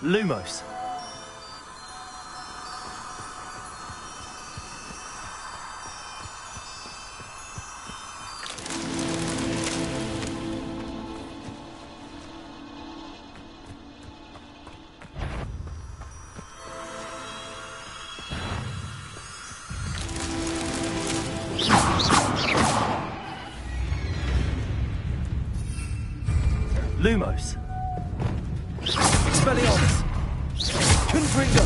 Lumos. Lumos. Expelliarmus. Confringo.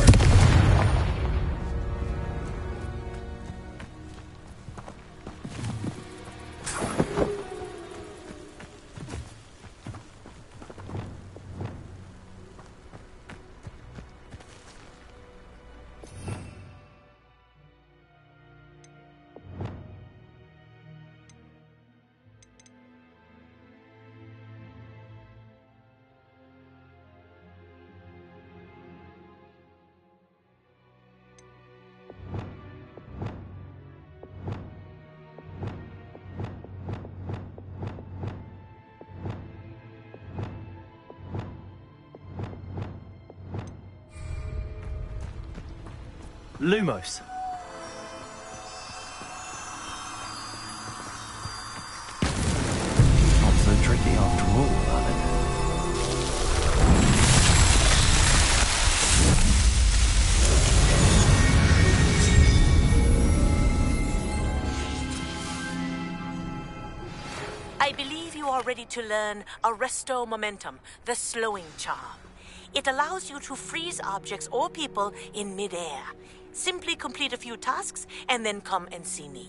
Lumos. Not so tricky after all, are they? I believe you are ready to learn Arresto Momentum, the slowing charm. It allows you to freeze objects or people in mid-air. Simply complete a few tasks and then come and see me.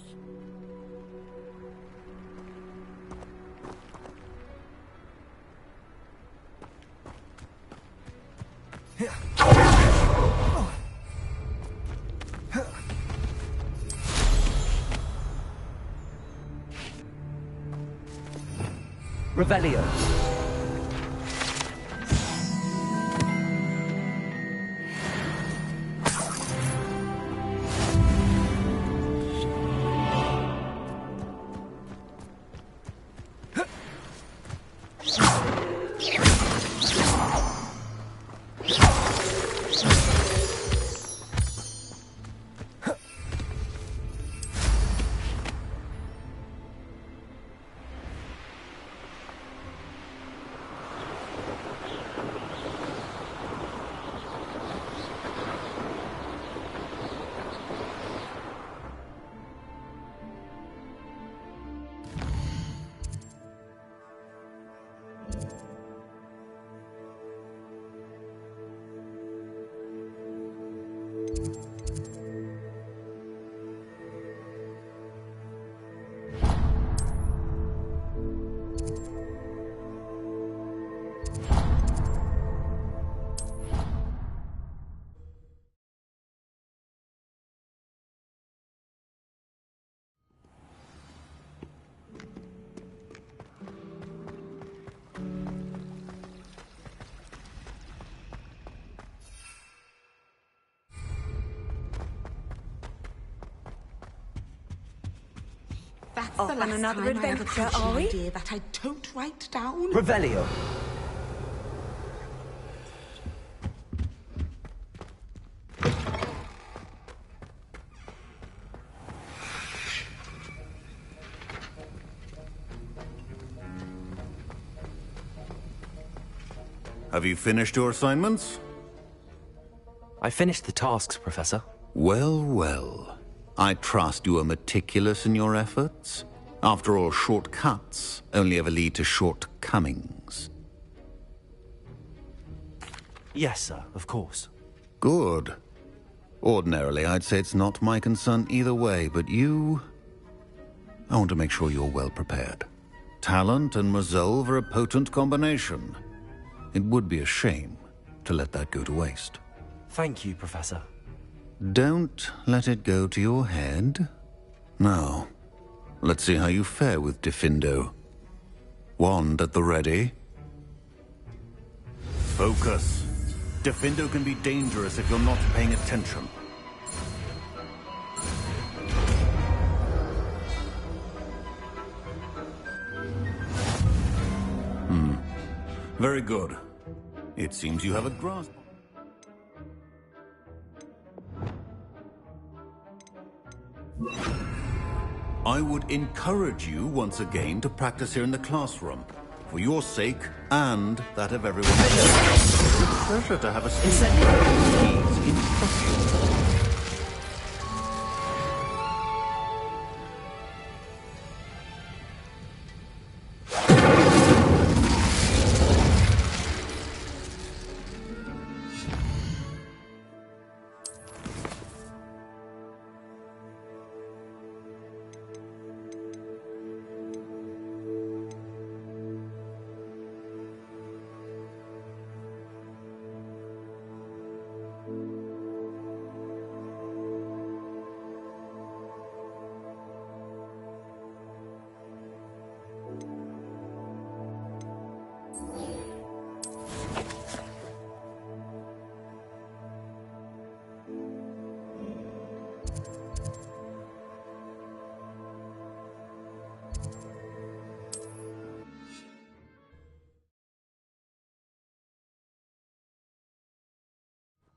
Revelio. That's the last another time adventure, I ever an idea that I don't write down. Revelio. Have you finished your assignments? I finished the tasks, Professor. Well, well. I trust you are meticulous in your efforts. After all, shortcuts only ever lead to shortcomings. Yes, sir, of course. Good. Ordinarily, I'd say it's not my concern either way, but you... I want to make sure you're well prepared. Talent and resolve are a potent combination. It would be a shame to let that go to waste. Thank you, Professor. Don't let it go to your head. Now, let's see how you fare with Diffindo. Wand at the ready. Focus. Diffindo can be dangerous if you're not paying attention. Very good. It seems you have a grasp. I would encourage you once again to practice here in the classroom. For your sake, and that of everyone else. It's a pleasure to have a student. Please instruct you.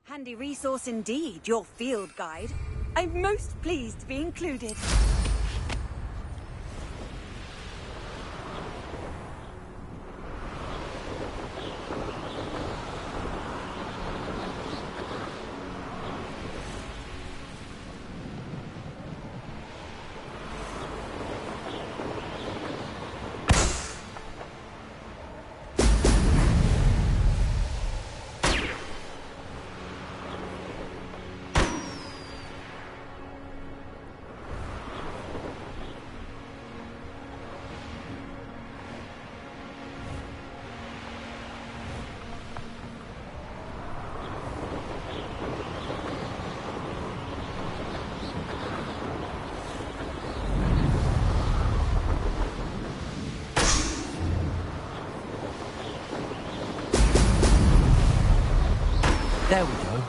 Handy resource indeed, your field guide. I'm most pleased to be included. There we go.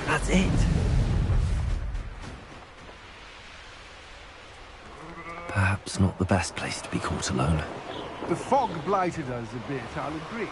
That's it. Perhaps not the best place to be caught alone. The fog blighted us a bit, I'll agree.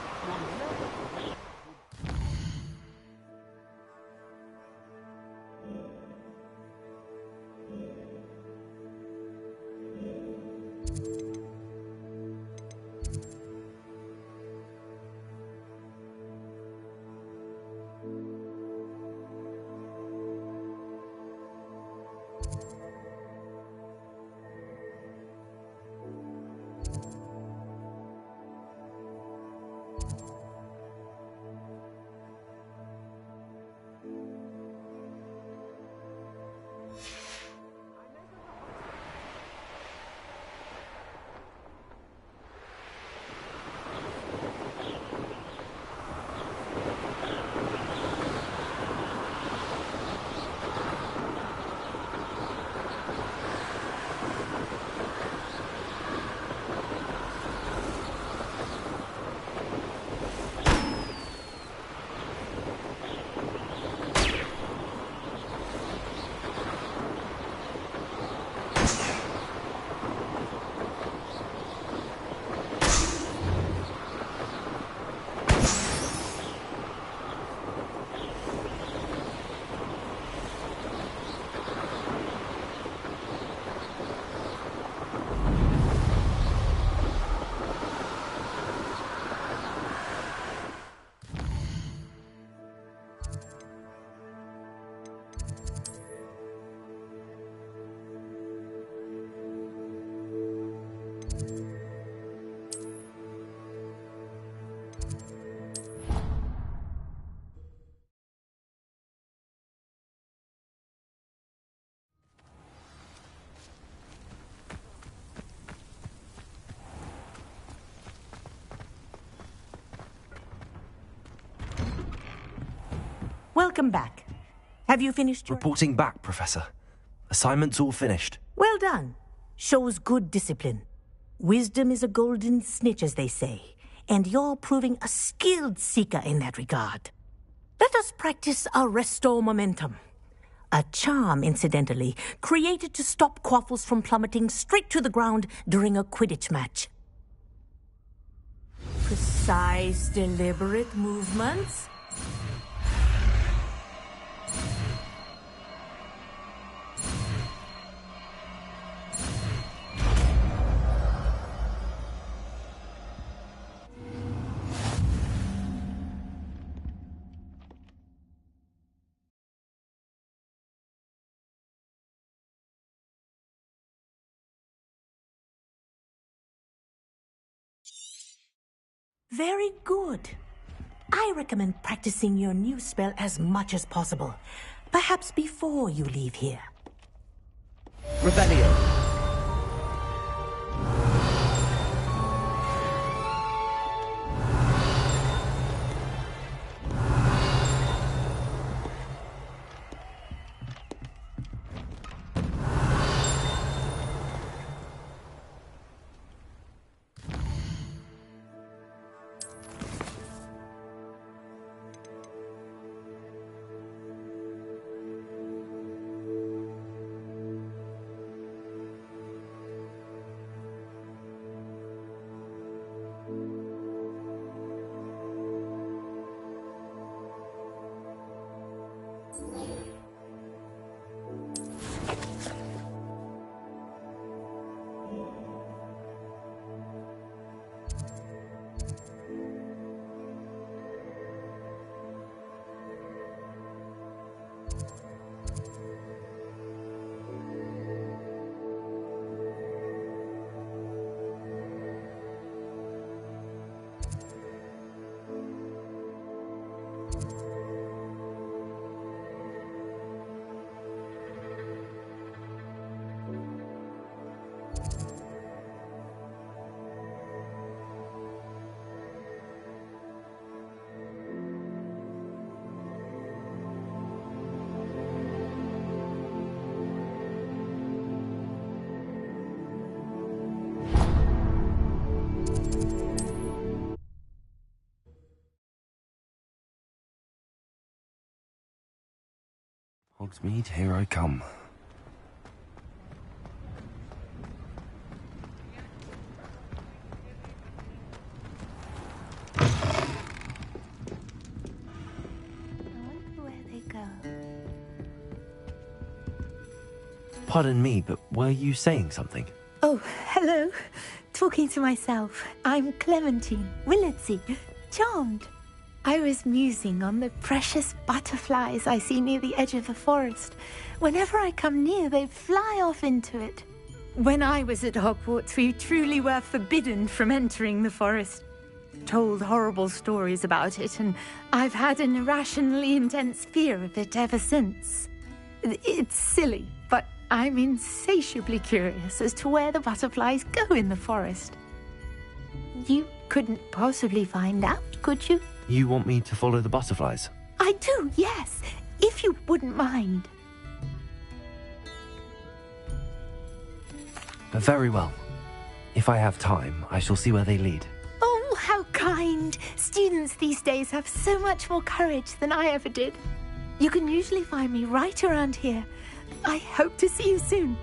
Welcome back. Have you finished your... Reporting back, Professor. Assignment's all finished. Well done. Shows good discipline. Wisdom is a golden snitch, as they say, and you're proving a skilled seeker in that regard. Let us practice arresto momentum. A charm, incidentally, created to stop quaffles from plummeting straight to the ground during a Quidditch match. Precise, deliberate movements. Very good. I recommend practicing your new spell as much as possible. Perhaps before you leave here. Rebellion. Hogsmeade, here I come. Where they go? Pardon me, but were you saying something? Oh, hello. Talking to myself. I'm Clementine Willardsey. Charmed. I was musing on the precious butterflies I see near the edge of the forest. Whenever I come near, they fly off into it. When I was at Hogwarts, we truly were forbidden from entering the forest. Told horrible stories about it, and I've had an irrationally intense fear of it ever since. It's silly, but I'm insatiably curious as to where the butterflies go in the forest. You couldn't possibly find out, could you? You want me to follow the butterflies? I do, yes, if you wouldn't mind. Very well. If I have time, I shall see where they lead. Oh, how kind. Students these days have so much more courage than I ever did. You can usually find me right around here. I hope to see you soon.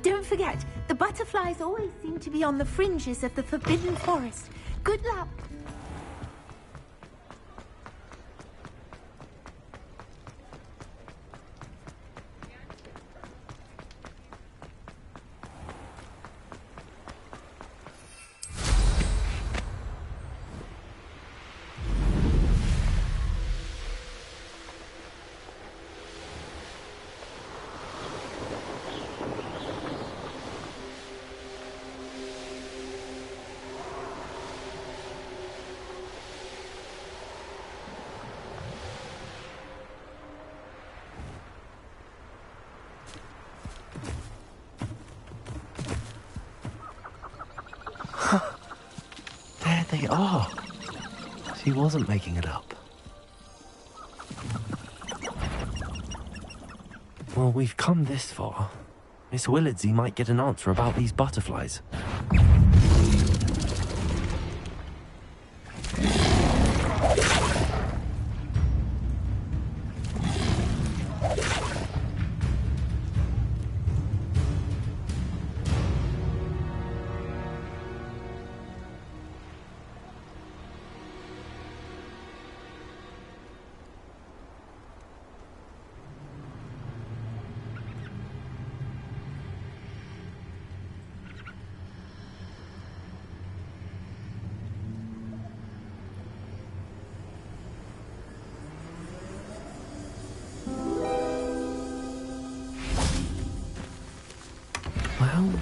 Don't forget, the butterflies always seem to be on the fringes of the Forbidden Forest. Good luck. they are. She wasn't making it up. Well, we've come this far. Miss Willardsey might get an answer about these butterflies.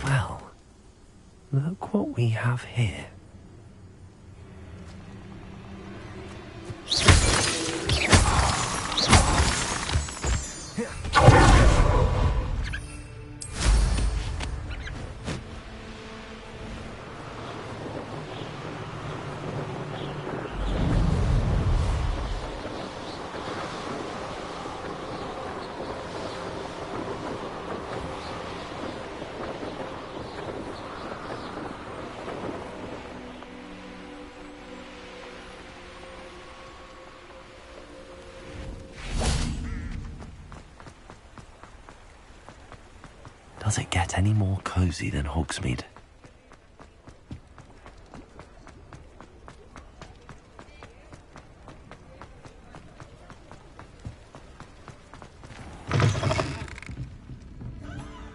Well, look what we have here. Does it get any more cozy than Hogsmeade?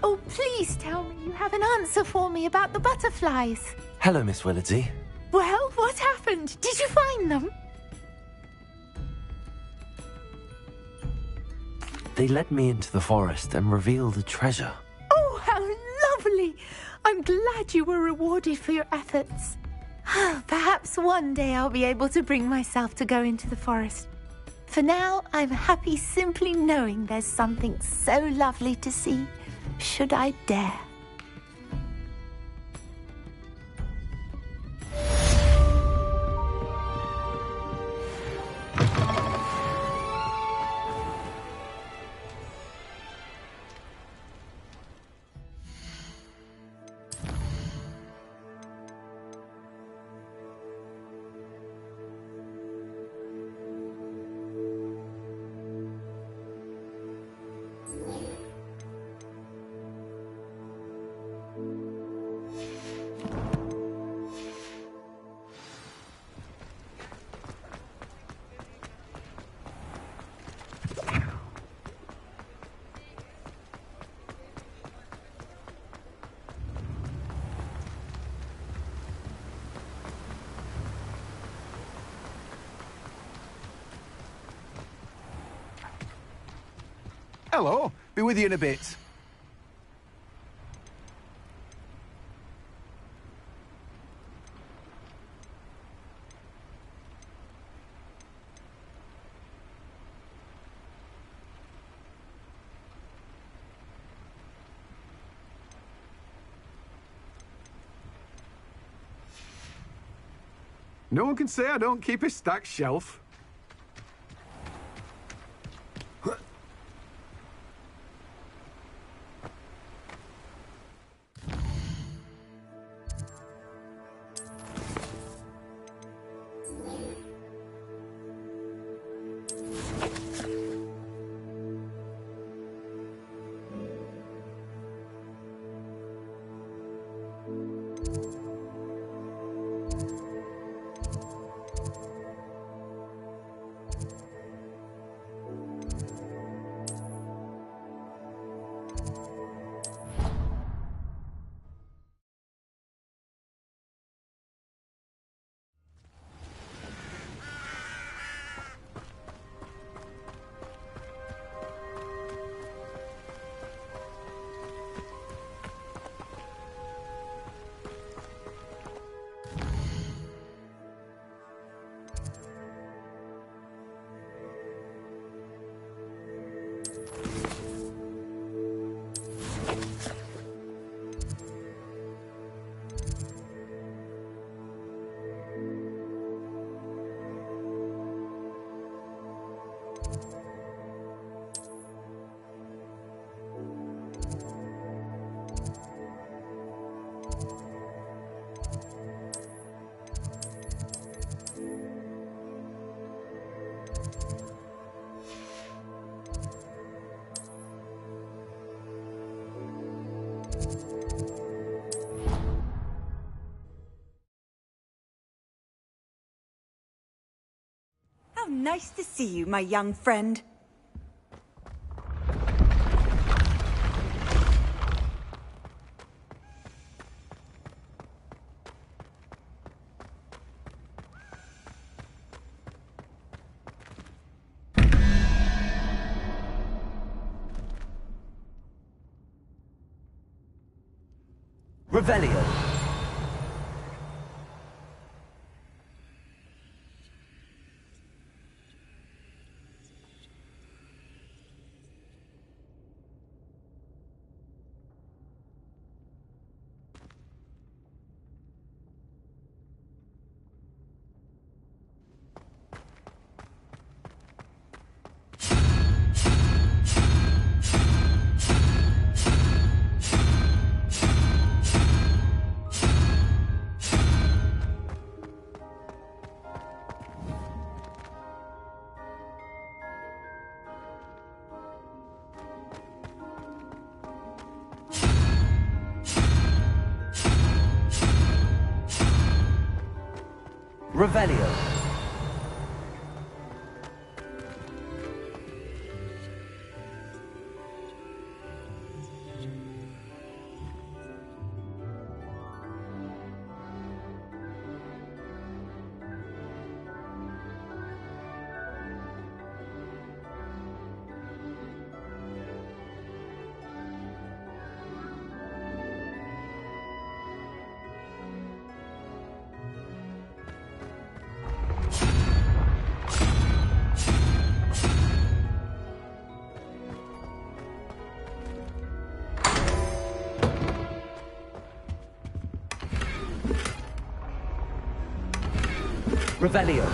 Oh, please tell me you have an answer for me about the butterflies. Hello, Miss Willardsey. Well, what happened? Did you find them? They led me into the forest and revealed a treasure. Oh, how lovely! I'm glad you were rewarded for your efforts. Perhaps one day I'll be able to bring myself to go into the forest. For now, I'm happy simply knowing there's something so lovely to see, should I dare. Hello. Be with you in a bit. No one can say I don't keep a stacked shelf. nice to see you, my young friend. Revelio. Revelio. Revelio.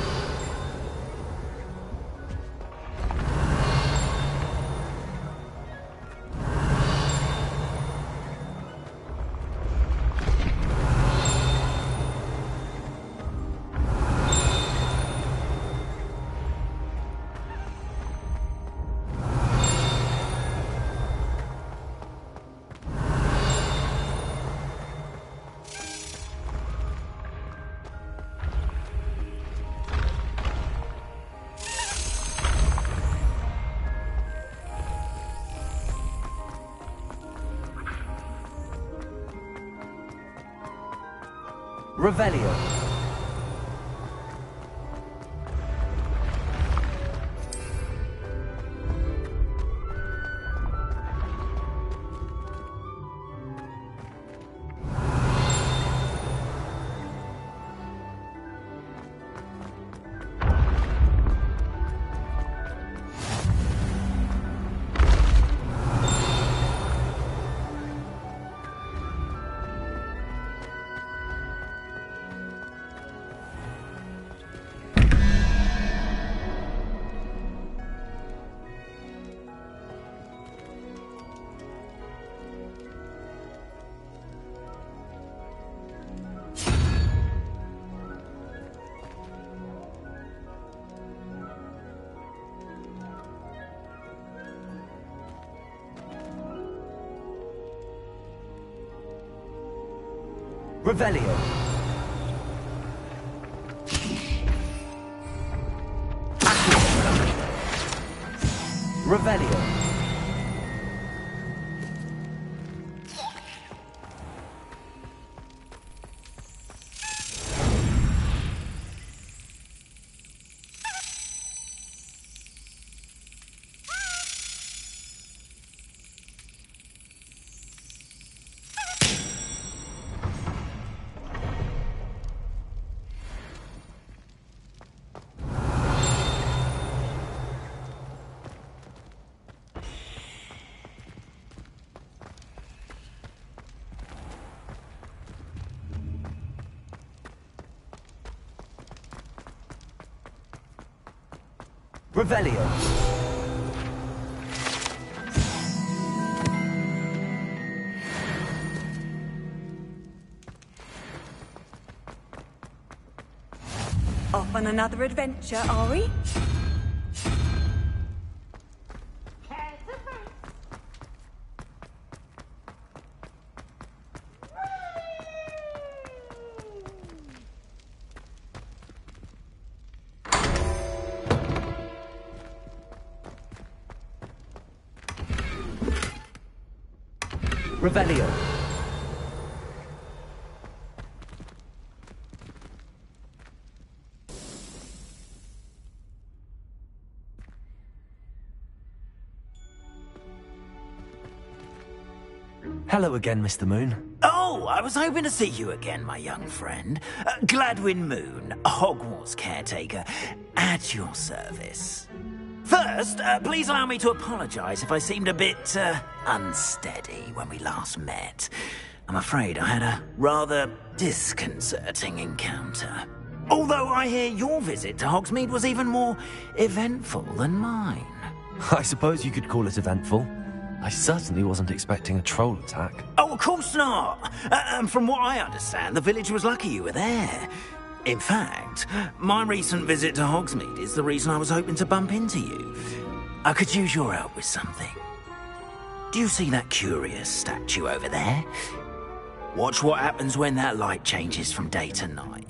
Revelio. Revelio. Revelio. Revelio. Off on another adventure, are we? Revelio. Hello again, Mr. Moon. Oh, I was hoping to see you again, my young friend. Gladwin Moon, Hogwarts caretaker, at your service. First, please allow me to apologise if I seemed a bit, unsteady when we last met. I'm afraid I had a rather disconcerting encounter. Although I hear your visit to Hogsmeade was even more eventful than mine. I suppose you could call it eventful. I certainly wasn't expecting a troll attack. Oh, of course not. And from what I understand, the village was lucky you were there. In fact, my recent visit to Hogsmeade is the reason I was hoping to bump into you. I could use your help with something. Do you see that curious statue over there? Watch what happens when that light changes from day to night.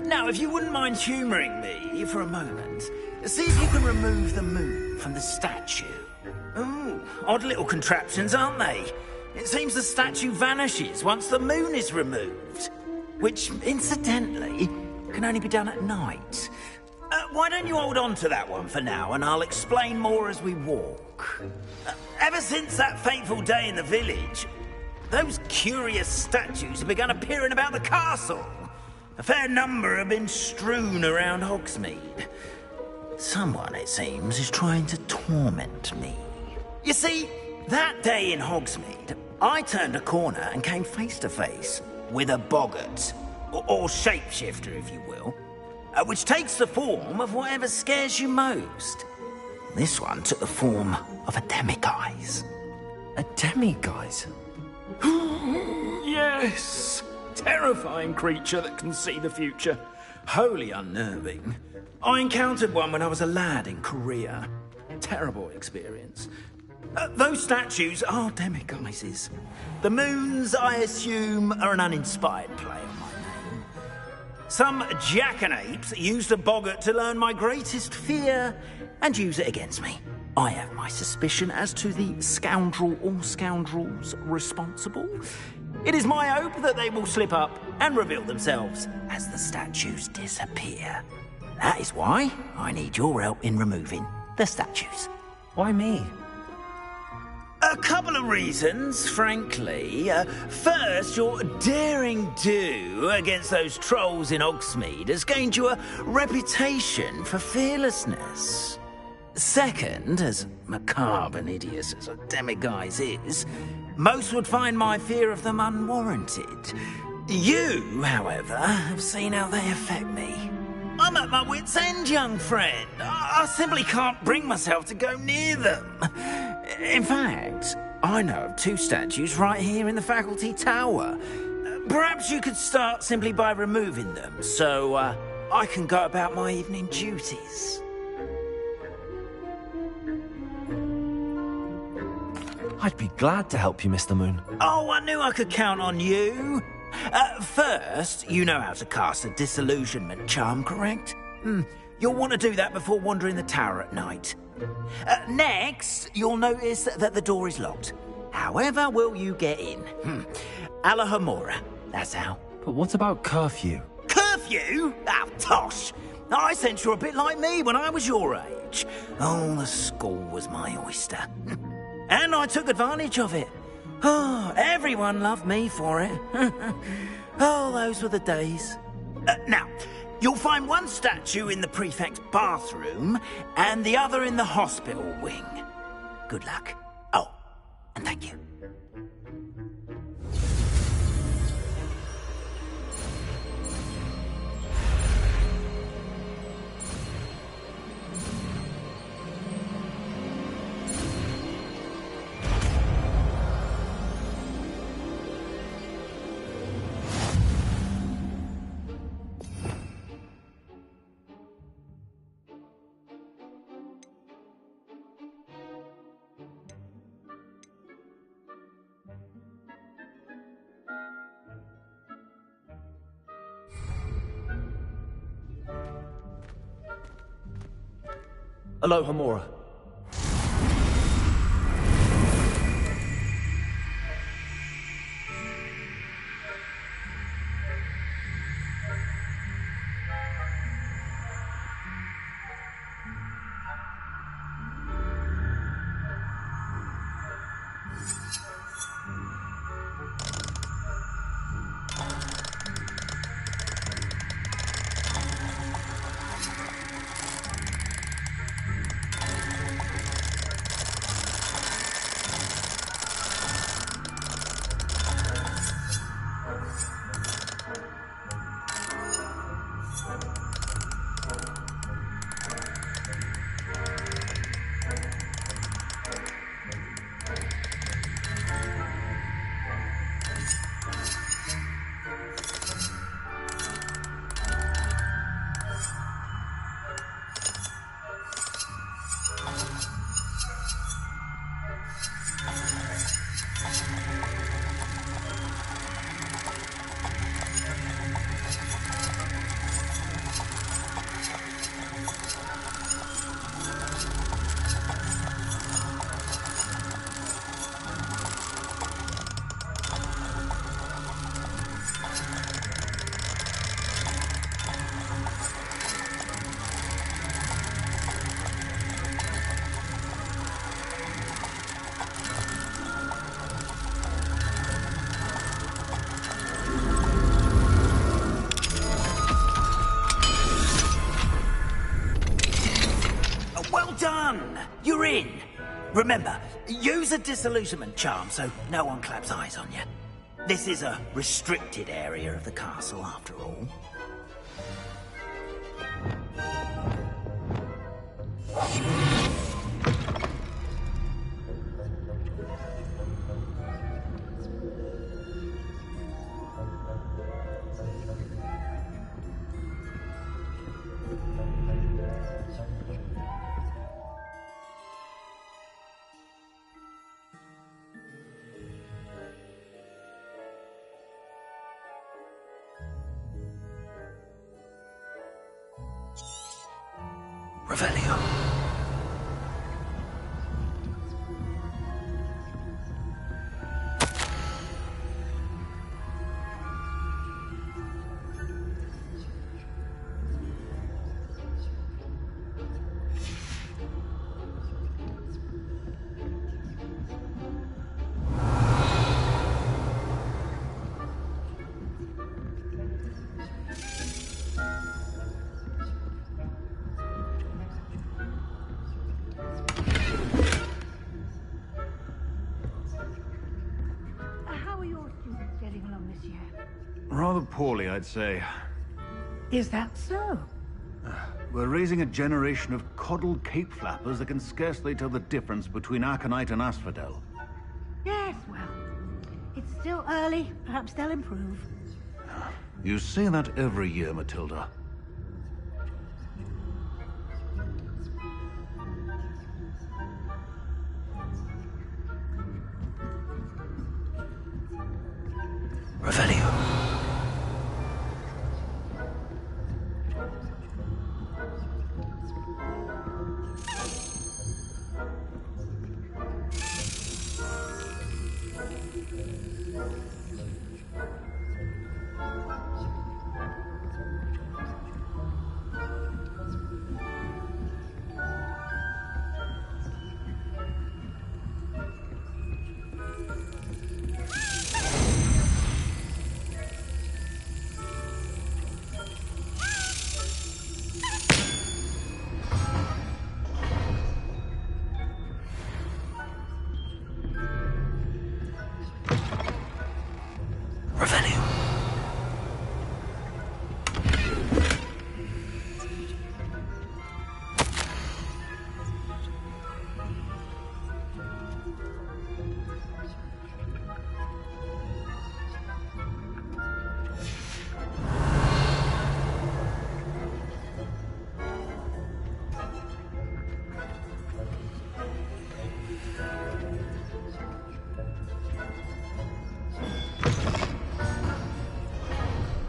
Now, if you wouldn't mind humouring me for a moment, see if you can remove the moon from the statue. Ooh, odd little contraptions, aren't they? It seems the statue vanishes once the moon is removed. Which, incidentally, can only be done at night. Why don't you hold on to that one for now, and I'll explain more as we walk. Ever since that fateful day in the village, those curious statues have begun appearing about the castle. A fair number have been strewn around Hogsmeade. Someone, it seems, is trying to torment me. You see, that day in Hogsmeade, I turned a corner and came face to face with a boggart, or shapeshifter, if you will, which takes the form of whatever scares you most. This one took the form of a demiguise. A demiguise? Yes! Terrifying creature that can see the future. Wholly unnerving. I encountered one when I was a lad in Korea. Terrible experience. Those statues are demiguises. The moons, I assume, are an uninspired play on my name. Some jackanapes used a boggart to learn my greatest fear and use it against me. I have my suspicion as to the scoundrel or scoundrels responsible. It is my hope that they will slip up and reveal themselves as the statues disappear. That is why I need your help in removing the statues. Why me? A couple of reasons, frankly. First, your daring do against those trolls in Hogsmeade has gained you a reputation for fearlessness. Second, as macabre and hideous as a demiguise is, most would find my fear of them unwarranted. You, however, have seen how they affect me. I'm at my wit's end, young friend. I simply can't bring myself to go near them. In fact, I know of two statues right here in the faculty tower. Perhaps you could start simply by removing them, so I can go about my evening duties. I'd be glad to help you, Mr. Moon. Oh, I knew I could count on you. First, you know how to cast a disillusionment charm, correct? You'll want to do that before wandering the tower at night. Next, you'll notice that the door is locked. However will you get in? Alahomora, that's how. But what about curfew? Curfew? Oh, tosh. I sense you're a bit like me when I was your age. Oh, the school was my oyster. And I took advantage of it. Oh, everyone loved me for it. Oh, those were the days. Now, you'll find one statue in the prefect's bathroom and the other in the hospital wing. Good luck. Oh, and thank you. Aloha Mora. You're in. Remember, use a disillusionment charm so no one claps eyes on you. This is a restricted area of the castle, after all. Revelio. Rather poorly, I'd say. Is that so? We're raising a generation of coddled cape flappers that can scarcely tell the difference between Aconite and Asphodel. Yes, well, it's still early. Perhaps they'll improve. You say that every year, Matilda. Revelio.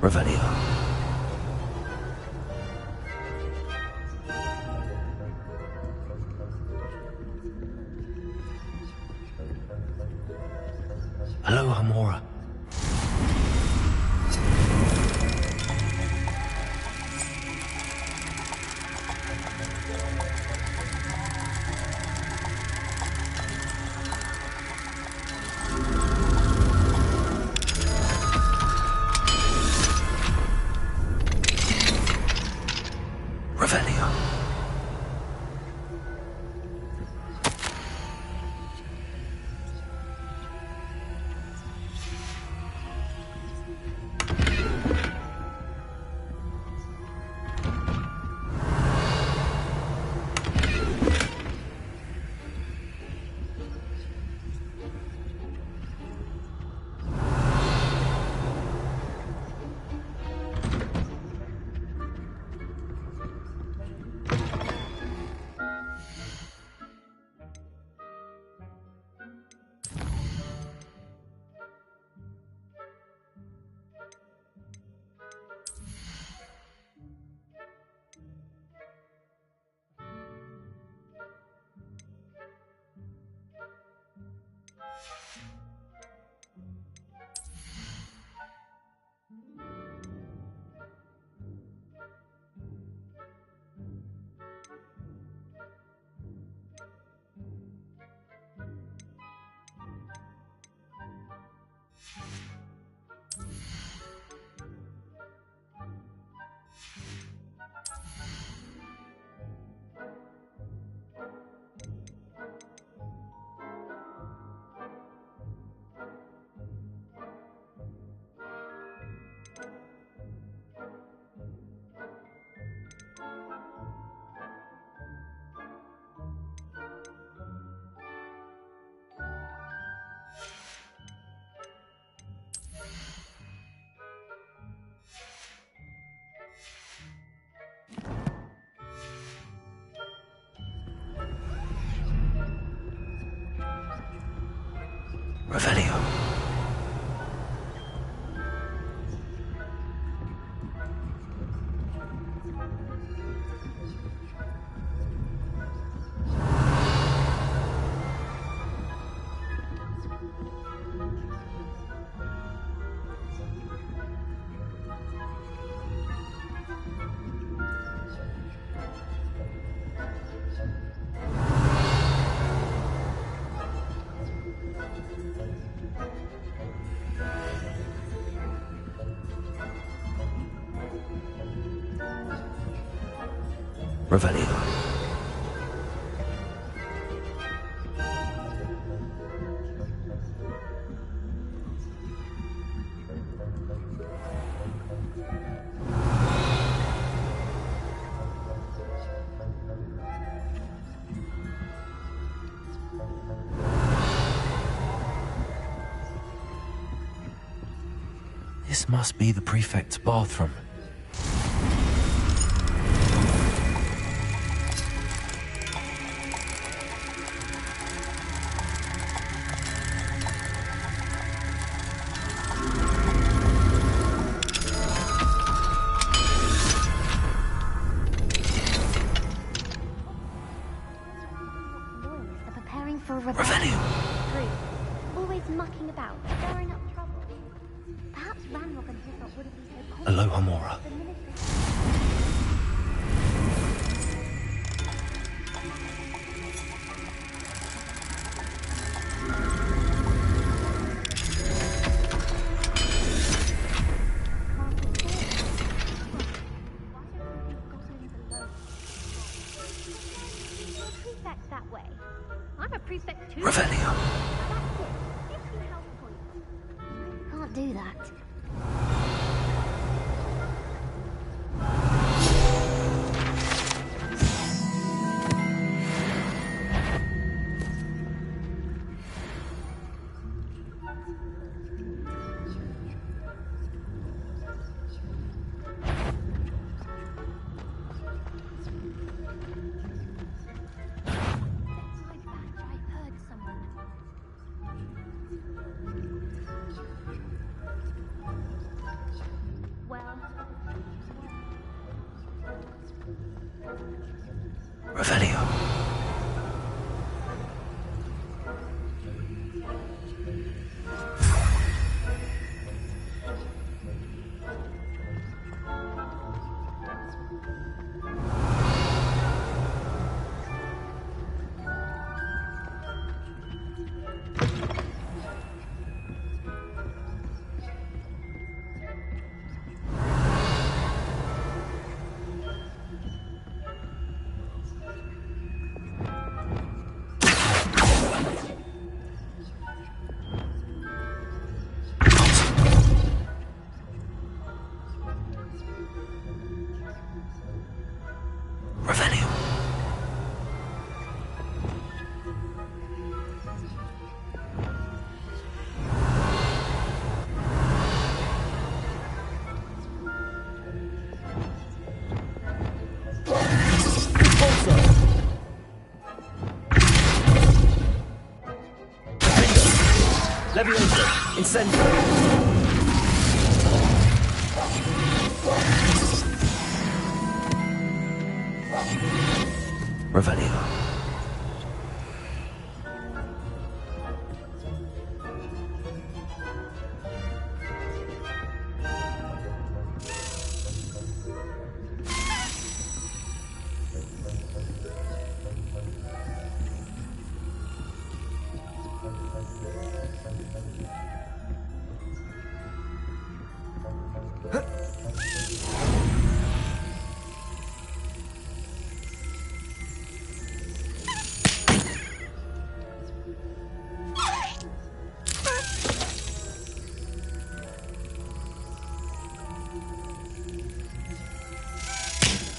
Revelio. Revelio. Revelio. This must be the prefect's bathroom. Revelio. Always mucking about, stirring up trouble. Perhaps Ranrock and Hilltop wouldn't be so confident. Aloha Mora. That way. I'm a prefect too. Revelio. Can't do that. Revelio. Levioso. Incendio. Revelio.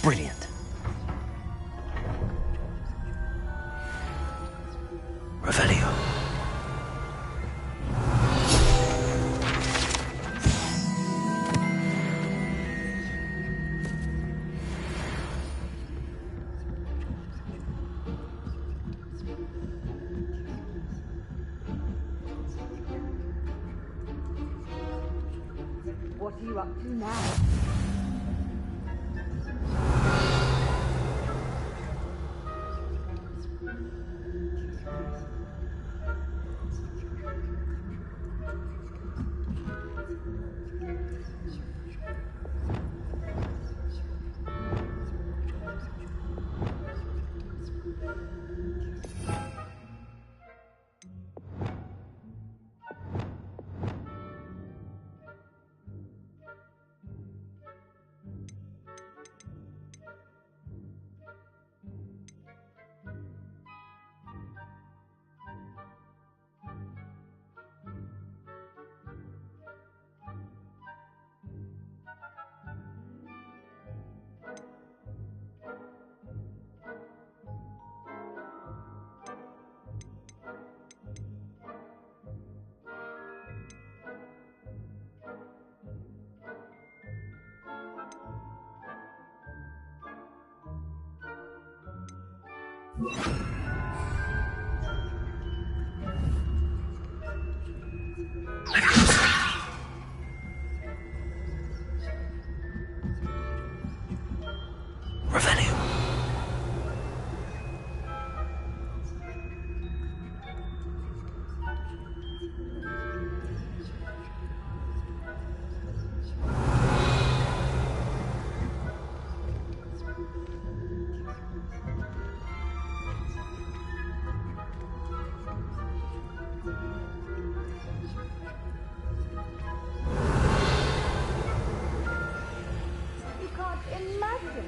Brilliant. Revelio. what are you up to now?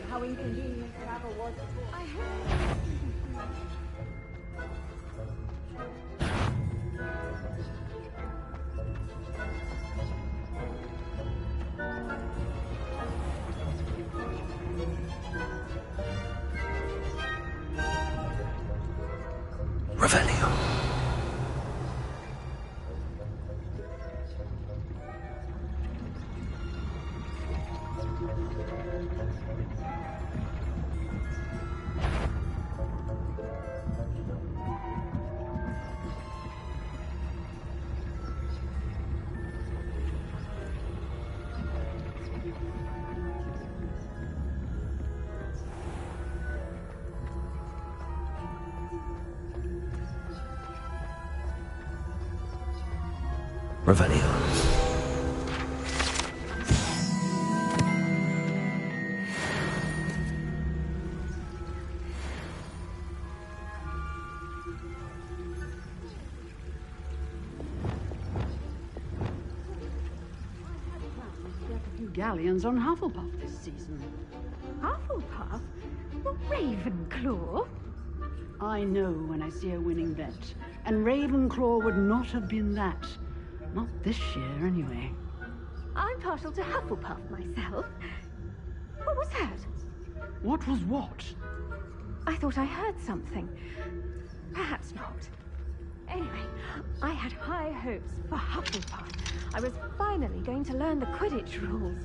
How inconvenient travel was. I heard. Revelio. Revelio. Galleons on Hufflepuff this season. Hufflepuff? Well, Ravenclaw? I know when I see a winning bet, and Ravenclaw would not have been that. Not this year, anyway. I'm partial to Hufflepuff myself. What was that? What was what? I thought I heard something. Perhaps not. Anyway, I had high hopes for Hufflepuff. I was finally going to learn the Quidditch rules.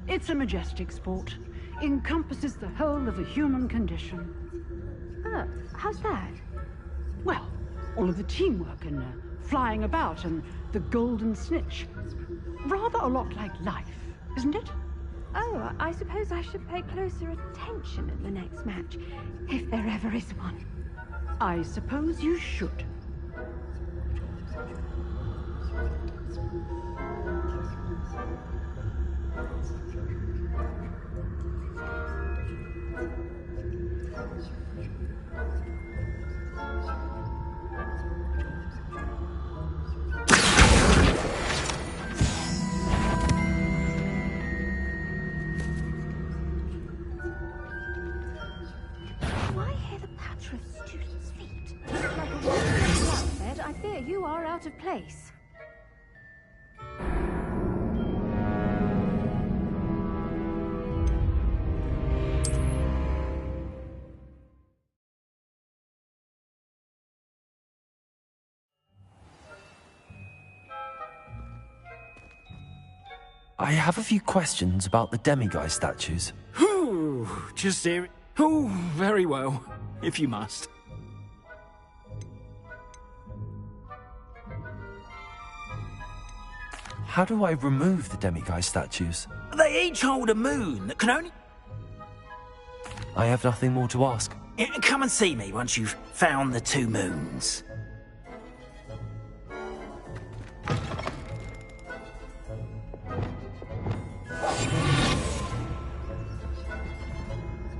It's a majestic sport. Encompasses the whole of the human condition. How's that? Well, all of the teamwork and flying about and the golden snitch. Rather a lot like life, isn't it? Oh, I suppose I should pay closer attention in the next match, if there ever is one. I suppose you should. I fear you are out of place. I have a few questions about the demiguise statues. Whew, just hear it. Oh, very well, if you must. How do I remove the demiguise statues? They each hold a moon that can only... I have nothing more to ask. Come and see me once you've found the 2 moons.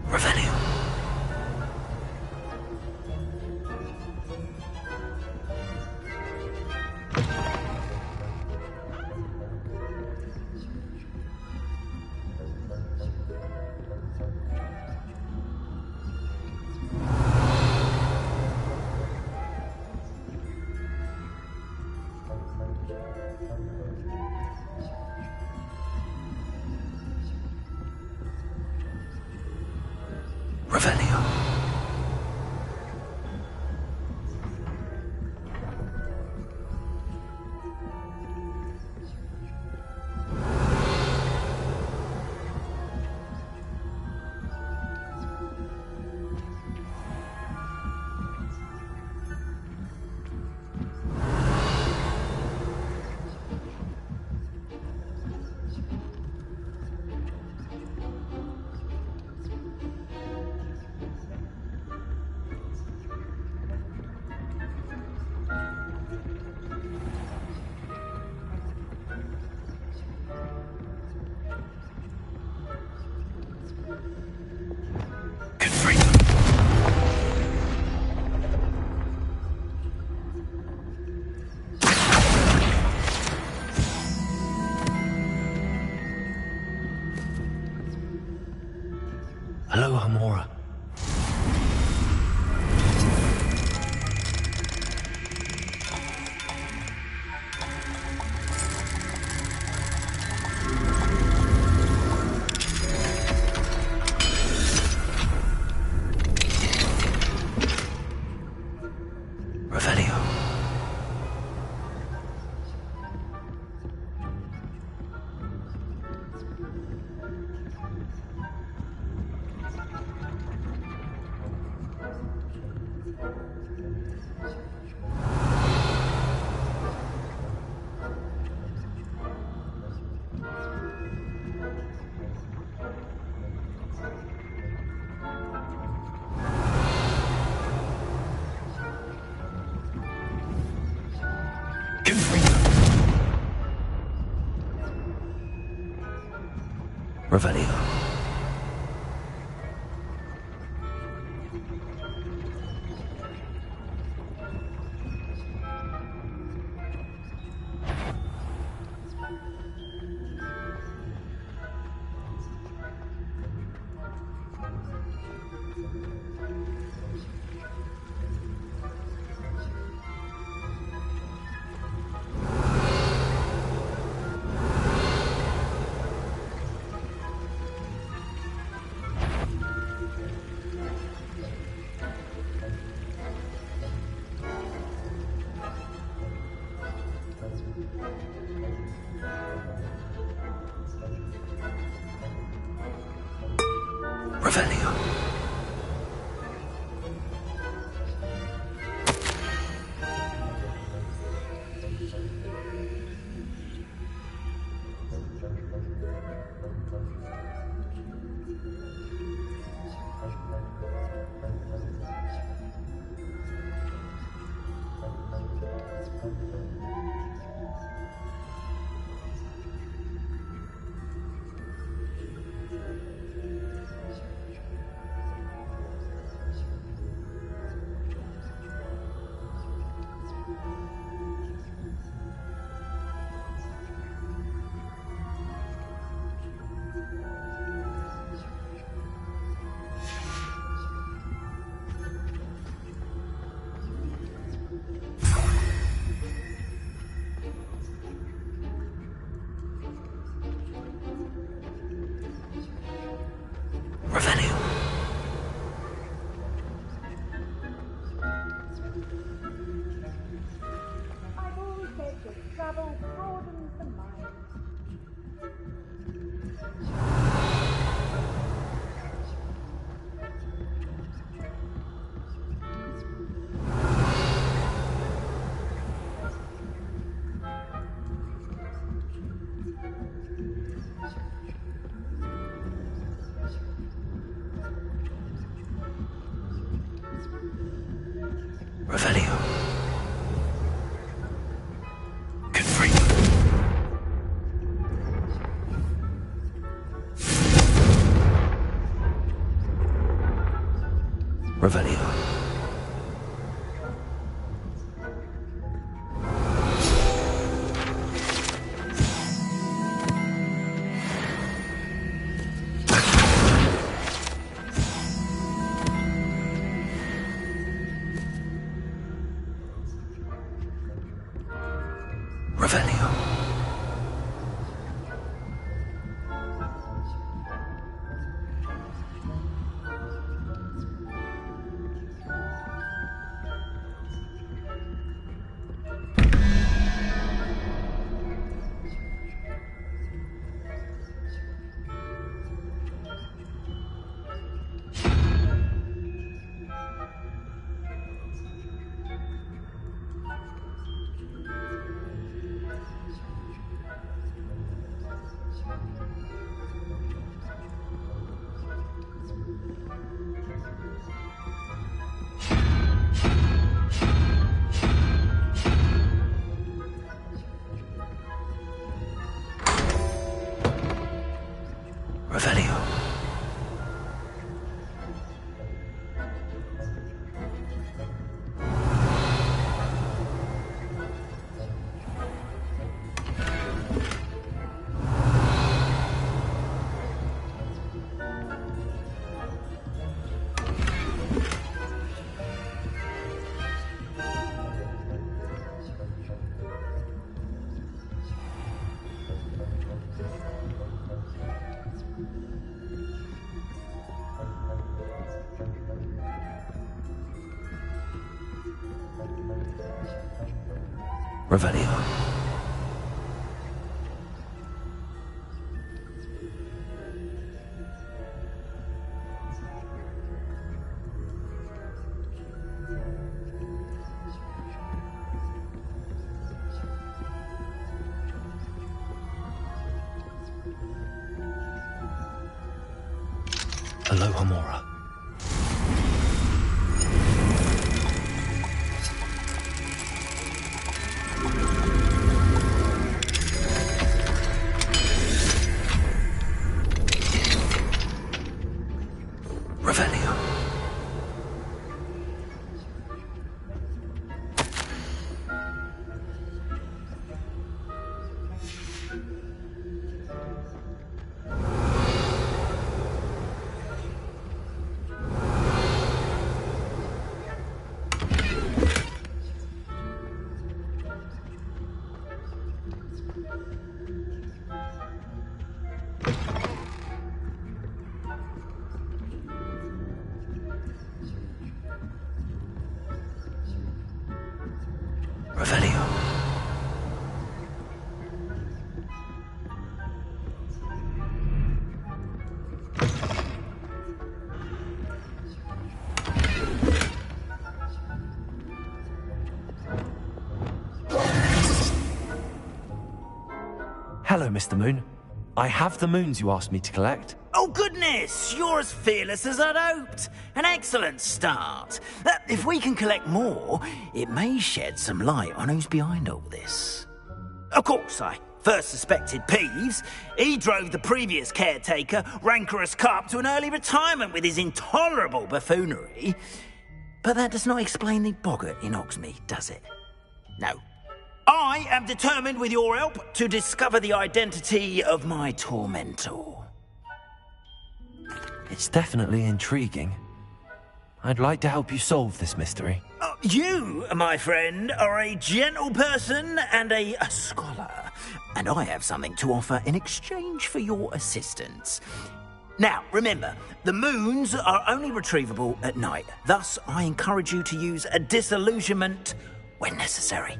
Revelio. Revelio. Hello, Hamora. Revelio. Revelio. Revelio. Revelio. Good freak. Revelio. Revelio. Revelio. Revelio. Aloha Mora. Revelio. Revelio. Hello, Mr. Moon. I have the moons you asked me to collect. Oh, goodness! You're as fearless as I'd hoped. An excellent start. If we can collect more, it may shed some light on who's behind all this. Of course, I first suspected Peeves. He drove the previous caretaker, rancorous Carp, to an early retirement with his intolerable buffoonery. But that does not explain the boggart in Hogsmeade, does it? No. I am determined, with your help, to discover the identity of my tormentor. It's definitely intriguing. I'd like to help you solve this mystery. You, my friend, are a gentle person and a scholar, and I have something to offer in exchange for your assistance. Now, remember, the moons are only retrievable at night. Thus, I encourage you to use a disillusionment when necessary.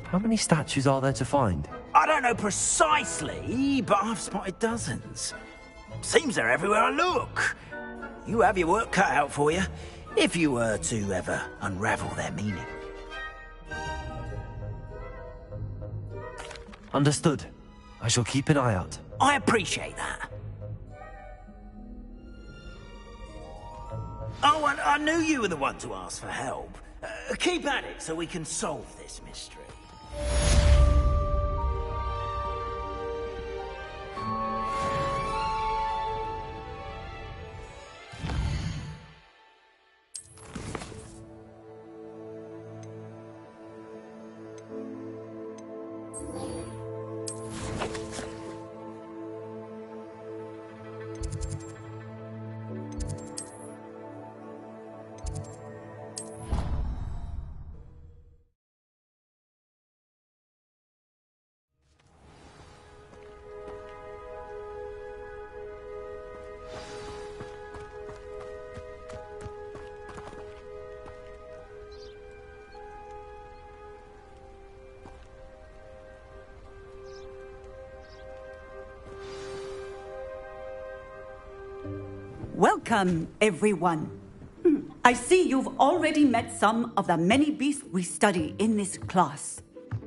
How many statues are there to find? I don't know precisely, but I've spotted dozens. Seems they're everywhere I look. You have your work cut out for you, if you were to ever unravel their meaning. Understood. I shall keep an eye out. I appreciate that. Oh, and I knew you were the one to ask for help. Keep at it so we can solve this mystery. Welcome, everyone. I see you've already met some of the many beasts we study in this class.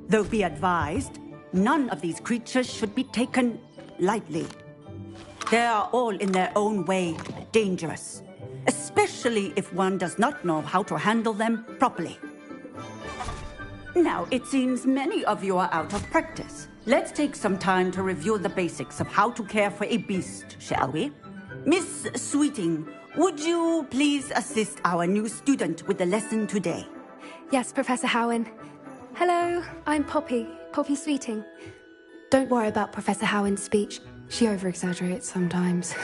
Though be advised, none of these creatures should be taken lightly. They are all in their own way dangerous, especially if one does not know how to handle them properly. Now, it seems many of you are out of practice. Let's take some time to review the basics of how to care for a beast, shall we? Miss Sweeting, would you please assist our new student with the lesson today? Yes, Professor Howen. Hello, I'm Poppy Sweeting. Don't worry about Professor Howen's speech. She over-exaggerates sometimes.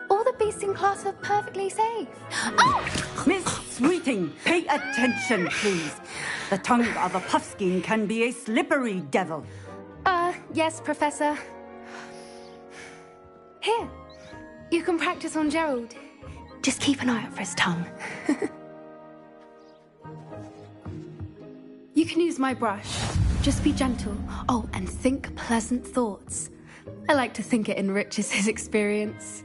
All the beasts in class are perfectly safe. Oh! Miss Sweeting, pay attention, please. The tongue of a puffskein can be a slippery devil. Yes, Professor. Here. You can practice on Gerald. Just keep an eye out for his tongue. You can use my brush. Just be gentle. Oh, and think pleasant thoughts. I like to think it enriches his experience.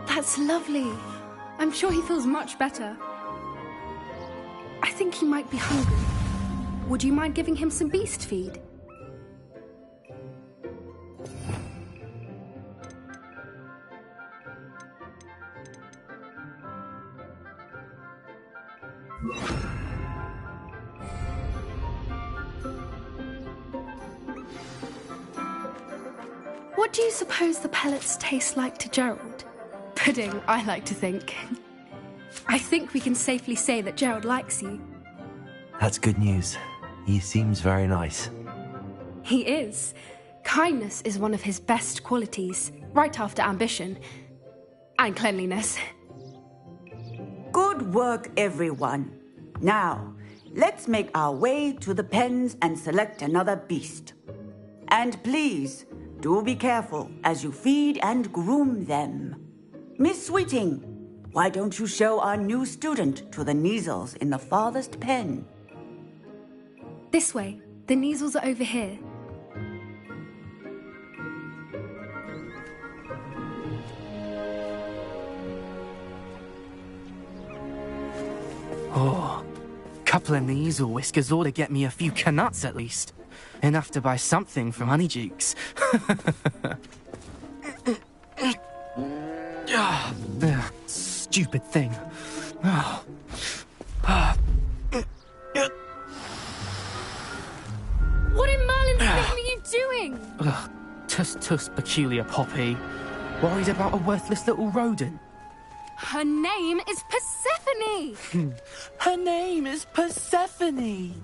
That's lovely. I'm sure he feels much better. I think he might be hungry. Would you mind giving him some beast feed? What do you suppose the pellets taste like to Gerald? Pudding, I like to think. I think we can safely say that Gerald likes you. That's good news. He seems very nice. He is. Kindness is one of his best qualities, right after ambition. And cleanliness. Good work, everyone. Now, let's make our way to the pens and select another beast. And please, do be careful as you feed and groom them. Miss Sweeting, why don't you show our new student to the Neasels in the farthest pen? This way. The Neasels are over here. Oh, couple of Neasel whiskers ought to get me a few canuts at least. Enough to buy something from Honeydukes. Stupid thing. What in Merlin's name are you doing? Tuss, peculiar Poppy. Worried about a worthless little rodent. Her name is Persephone! Her name is Persephone!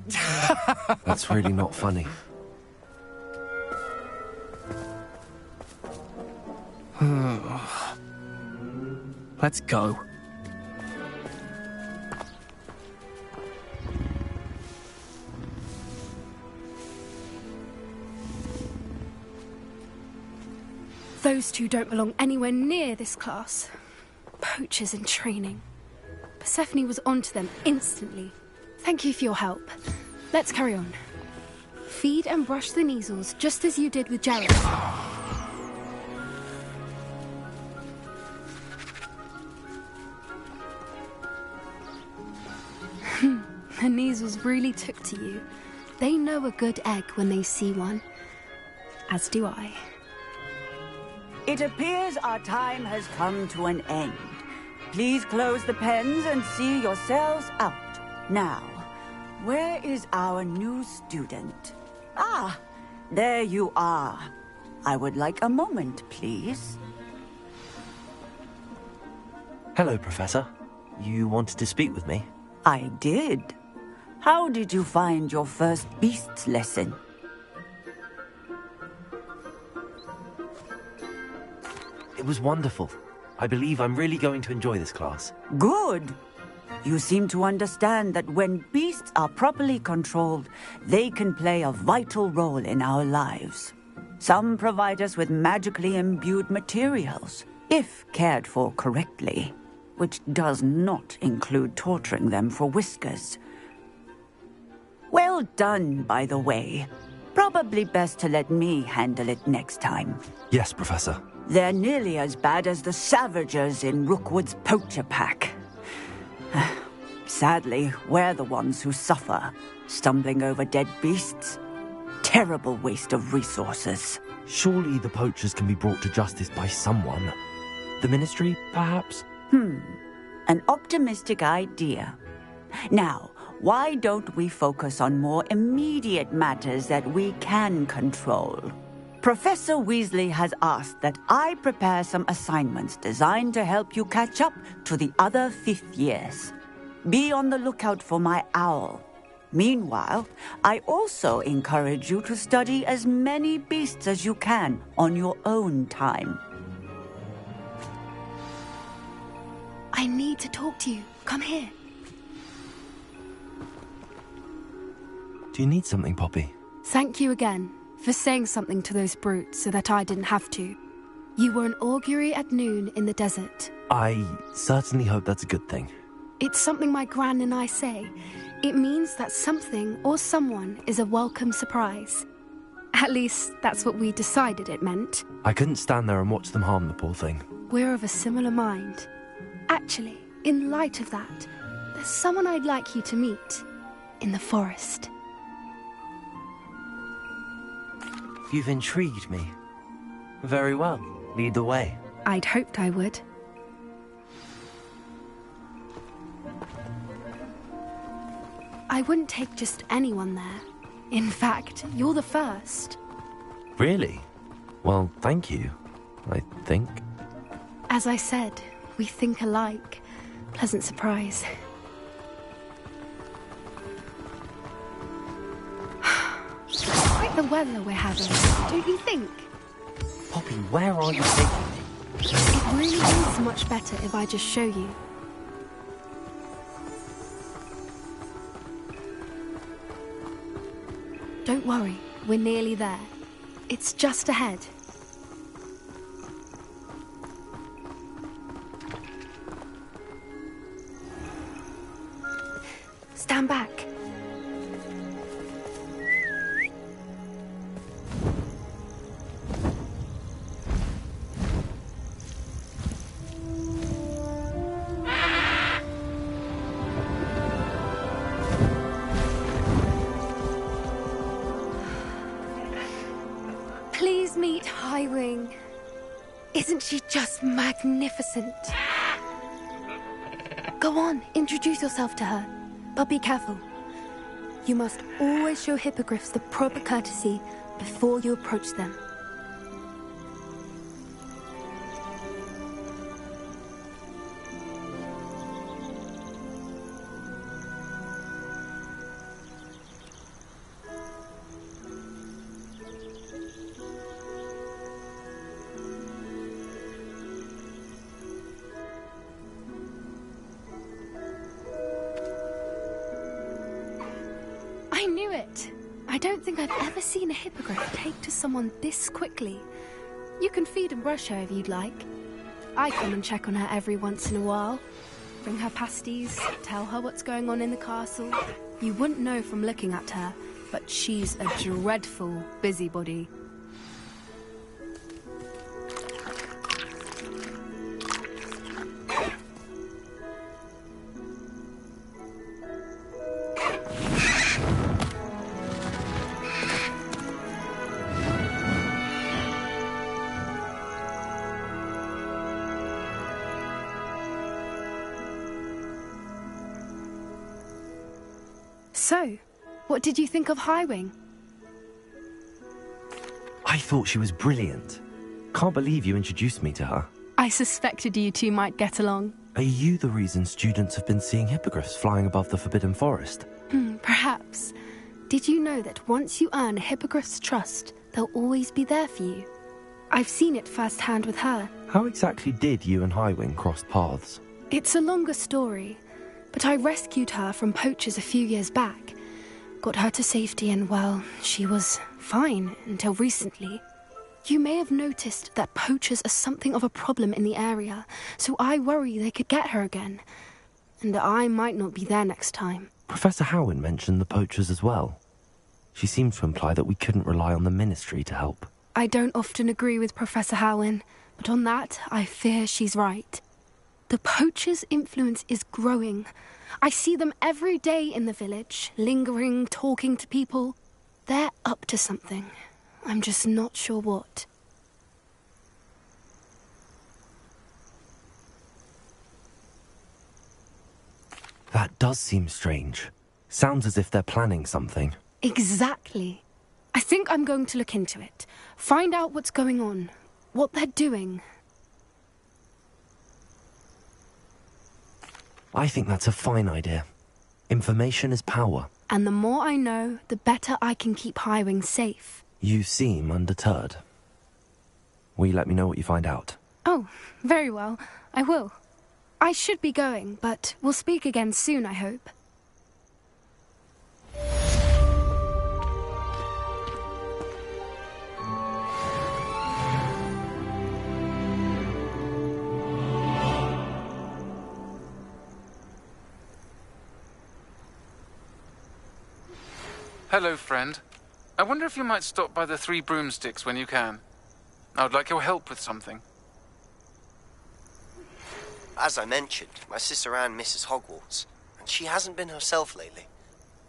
That's really not funny. Let's go. Those two don't belong anywhere near this class. Poachers in training. Persephone was onto them instantly. Thank you for your help. Let's carry on. Feed and brush the measles, just as you did with Jared. The measles really took to you. They know a good egg when they see one. As do I. It appears our time has come to an end. Please close the pens and see yourselves out. Now, where is our new student? Ah, there you are. I would like a moment, please. Hello, Professor. You wanted to speak with me? I did. How did you find your first beasts lesson? It was wonderful. I believe I'm really going to enjoy this class. Good. You seem to understand that when beasts are properly controlled, they can play a vital role in our lives. Some provide us with magically imbued materials, if cared for correctly, which does not include torturing them for whiskers. Well done, by the way. Probably best to let me handle it next time. Yes, Professor. They're nearly as bad as the Savagers in Rookwood's poacher pack. Sadly, we're the ones who suffer, stumbling over dead beasts. Terrible waste of resources. Surely the poachers can be brought to justice by someone. The Ministry, perhaps? An optimistic idea. Now, why don't we focus on more immediate matters that we can control? Professor Weasley has asked that I prepare some assignments designed to help you catch up to the other 5th years. Be on the lookout for my owl. Meanwhile, I also encourage you to study as many beasts as you can on your own time. I need to talk to you. Come here. Do you need something, Poppy? Thank you again for saying something to those brutes so that I didn't have to. You were an augury at noon in the desert. I certainly hope that's a good thing. It's something my gran and I say. It means that something or someone is a welcome surprise. At least, that's what we decided it meant. I couldn't stand there and watch them harm the poor thing. We're of a similar mind. Actually, in light of that, there's someone I'd like you to meet. In the forest. You've intrigued me. Very well. Lead the way. I'd hoped I would. I wouldn't take just anyone there. In fact, you're the first. Really? Well, thank you, I think. As I said, we think alike. Pleasant surprise. Quite the weather we're having, don't you think? Poppy, where are you taking me? It really is much better if I just show you. Don't worry, we're nearly there. It's just ahead. Stand back. Please meet Highwing. Isn't she just magnificent? Go on, introduce yourself to her. But be careful. You must always show hippogriffs the proper courtesy before you approach them. I knew it! I don't think I've ever seen a hippogriff take to someone this quickly. You can feed and brush her if you'd like. I come and check on her every once in a while. Bring her pasties, tell her what's going on in the castle. You wouldn't know from looking at her, but she's a dreadful busybody. So, what did you think of Highwing? I thought she was brilliant. Can't believe you introduced me to her. I suspected you two might get along. Are you the reason students have been seeing hippogriffs flying above the Forbidden Forest? Perhaps. Did you know that once you earn a hippogriff's trust, they'll always be there for you? I've seen it firsthand with her. How exactly did you and Highwing cross paths? It's a longer story, but I rescued her from poachers a few years back. Got her to safety and, well, she was fine until recently. You may have noticed that poachers are something of a problem in the area, so I worry they could get her again. And I might not be there next time. Professor Howin mentioned the poachers as well. She seemed to imply that we couldn't rely on the Ministry to help. I don't often agree with Professor Howin, but on that, I fear she's right. The poachers' influence is growing. I see them every day in the village, lingering, talking to people. They're up to something. I'm just not sure what. That does seem strange. Sounds as if they're planning something. Exactly. I think I'm going to look into it. Find out what's going on, what they're doing. I think that's a fine idea. Information is power. And the more I know, the better I can keep Highwing safe. You seem undeterred. Will you let me know what you find out? Oh, very well. I will. I should be going, but we'll speak again soon, I hope. Hello, friend. I wonder if you might stop by the Three Broomsticks when you can. I would like your help with something. As I mentioned, my sister Anne misses Hogwarts, and she hasn't been herself lately.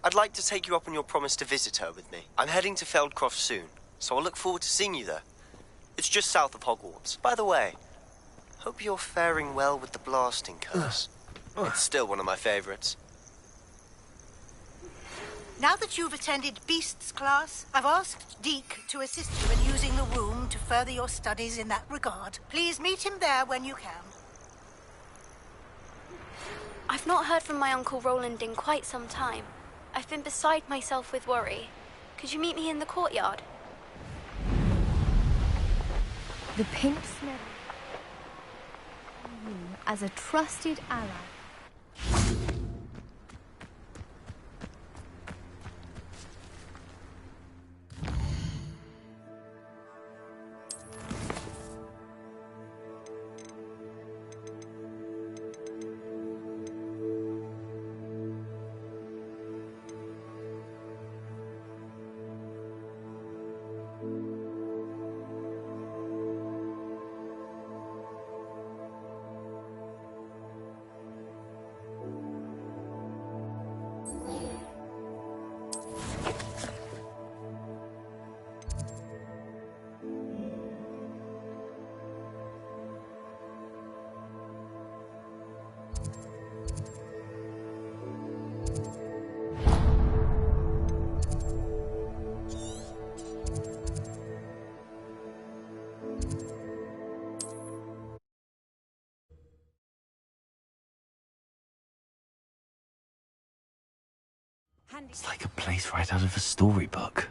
I'd like to take you up on your promise to visit her with me. I'm heading to Feldcroft soon, so I'll look forward to seeing you there. It's just south of Hogwarts. By the way, hope you're faring well with the blasting curse. It's still one of my favorites. Now that you've attended Beasts class, I've asked Deke to assist you in using the room to further your studies in that regard. Please meet him there when you can. I've not heard from my Uncle Roland in quite some time. I've been beside myself with worry. Could you meet me in the courtyard? The Pink Smeddle. You as a trusted ally. It's like a place right out of a storybook.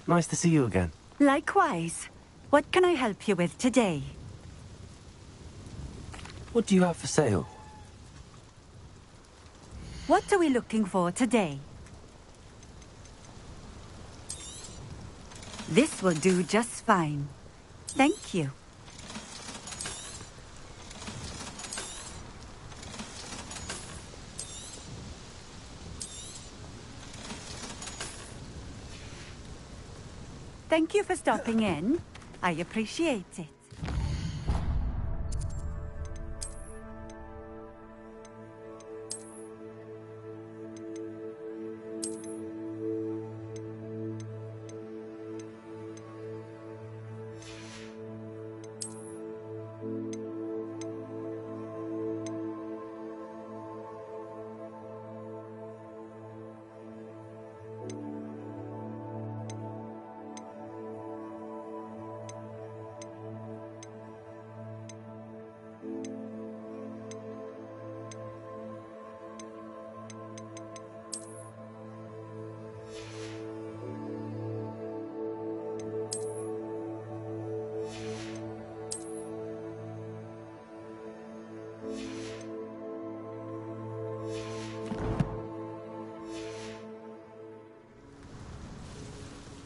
Nice to see you again. Likewise. What can I help you with today? What do you have for sale? What are we looking for today? This will do just fine. Thank you. Thank you for stopping in. I appreciate it.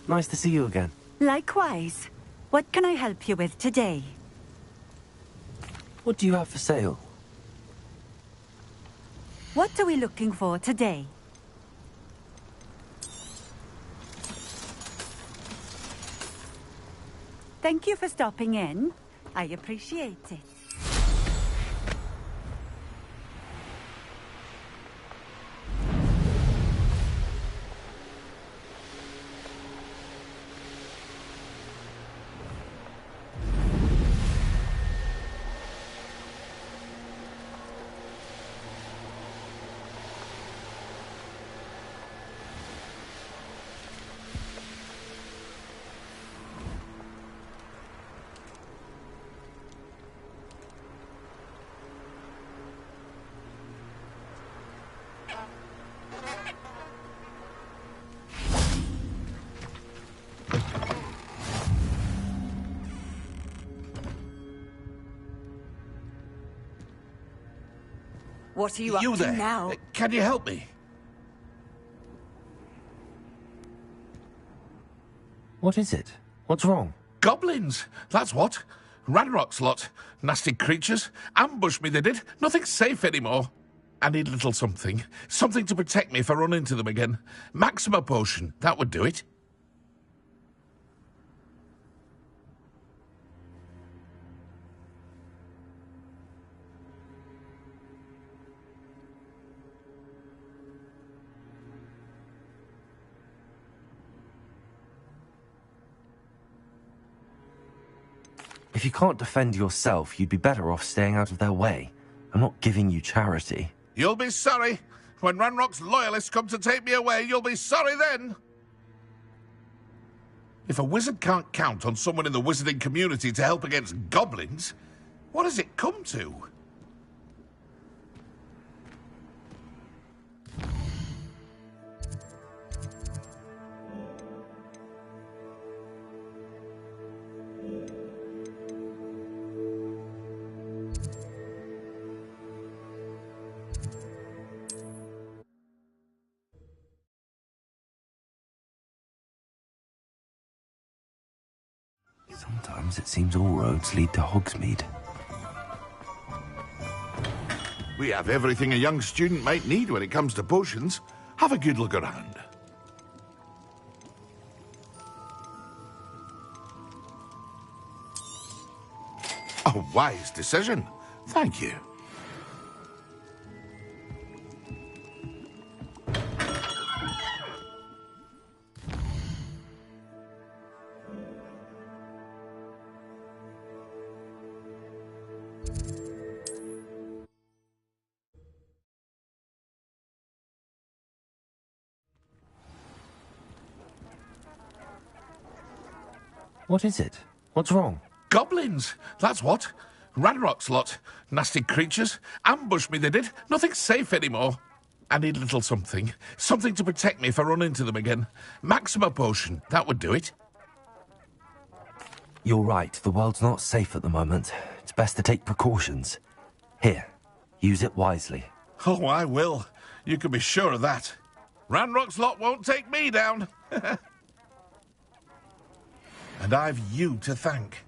Nice to see you again. Likewise. What can I help you with today? What do you have for sale? What are we looking for today? Thank you for stopping in. I appreciate it. What are you up to there? now? Can you help me? What is it? What's wrong? Goblins, that's what. Ranrock's lot. Nasty creatures. Ambushed me, they did. Nothing's safe anymore. I need a little something. Something to protect me if I run into them again. Maxima potion, that would do it. If you can't defend yourself, you'd be better off staying out of their way. I'm not giving you charity. You'll be sorry. When Ranrock's loyalists come to take me away, you'll be sorry then. If a wizard can't count on someone in the wizarding community to help against goblins, what has it come to? Sometimes it seems all roads lead to Hogsmeade. We have everything a young student might need when it comes to potions. Have a good look around. A wise decision. Thank you. What is it? What's wrong? Goblins, that's what. Ranrock's lot. Nasty creatures. Ambushed me, they did. Nothing's safe anymore. I need a little something. Something to protect me if I run into them again. Maxima potion, that would do it. You're right, the world's not safe at the moment. It's best to take precautions. Here, use it wisely. Oh, I will. You can be sure of that. Ranrock's lot won't take me down. And I've you to thank.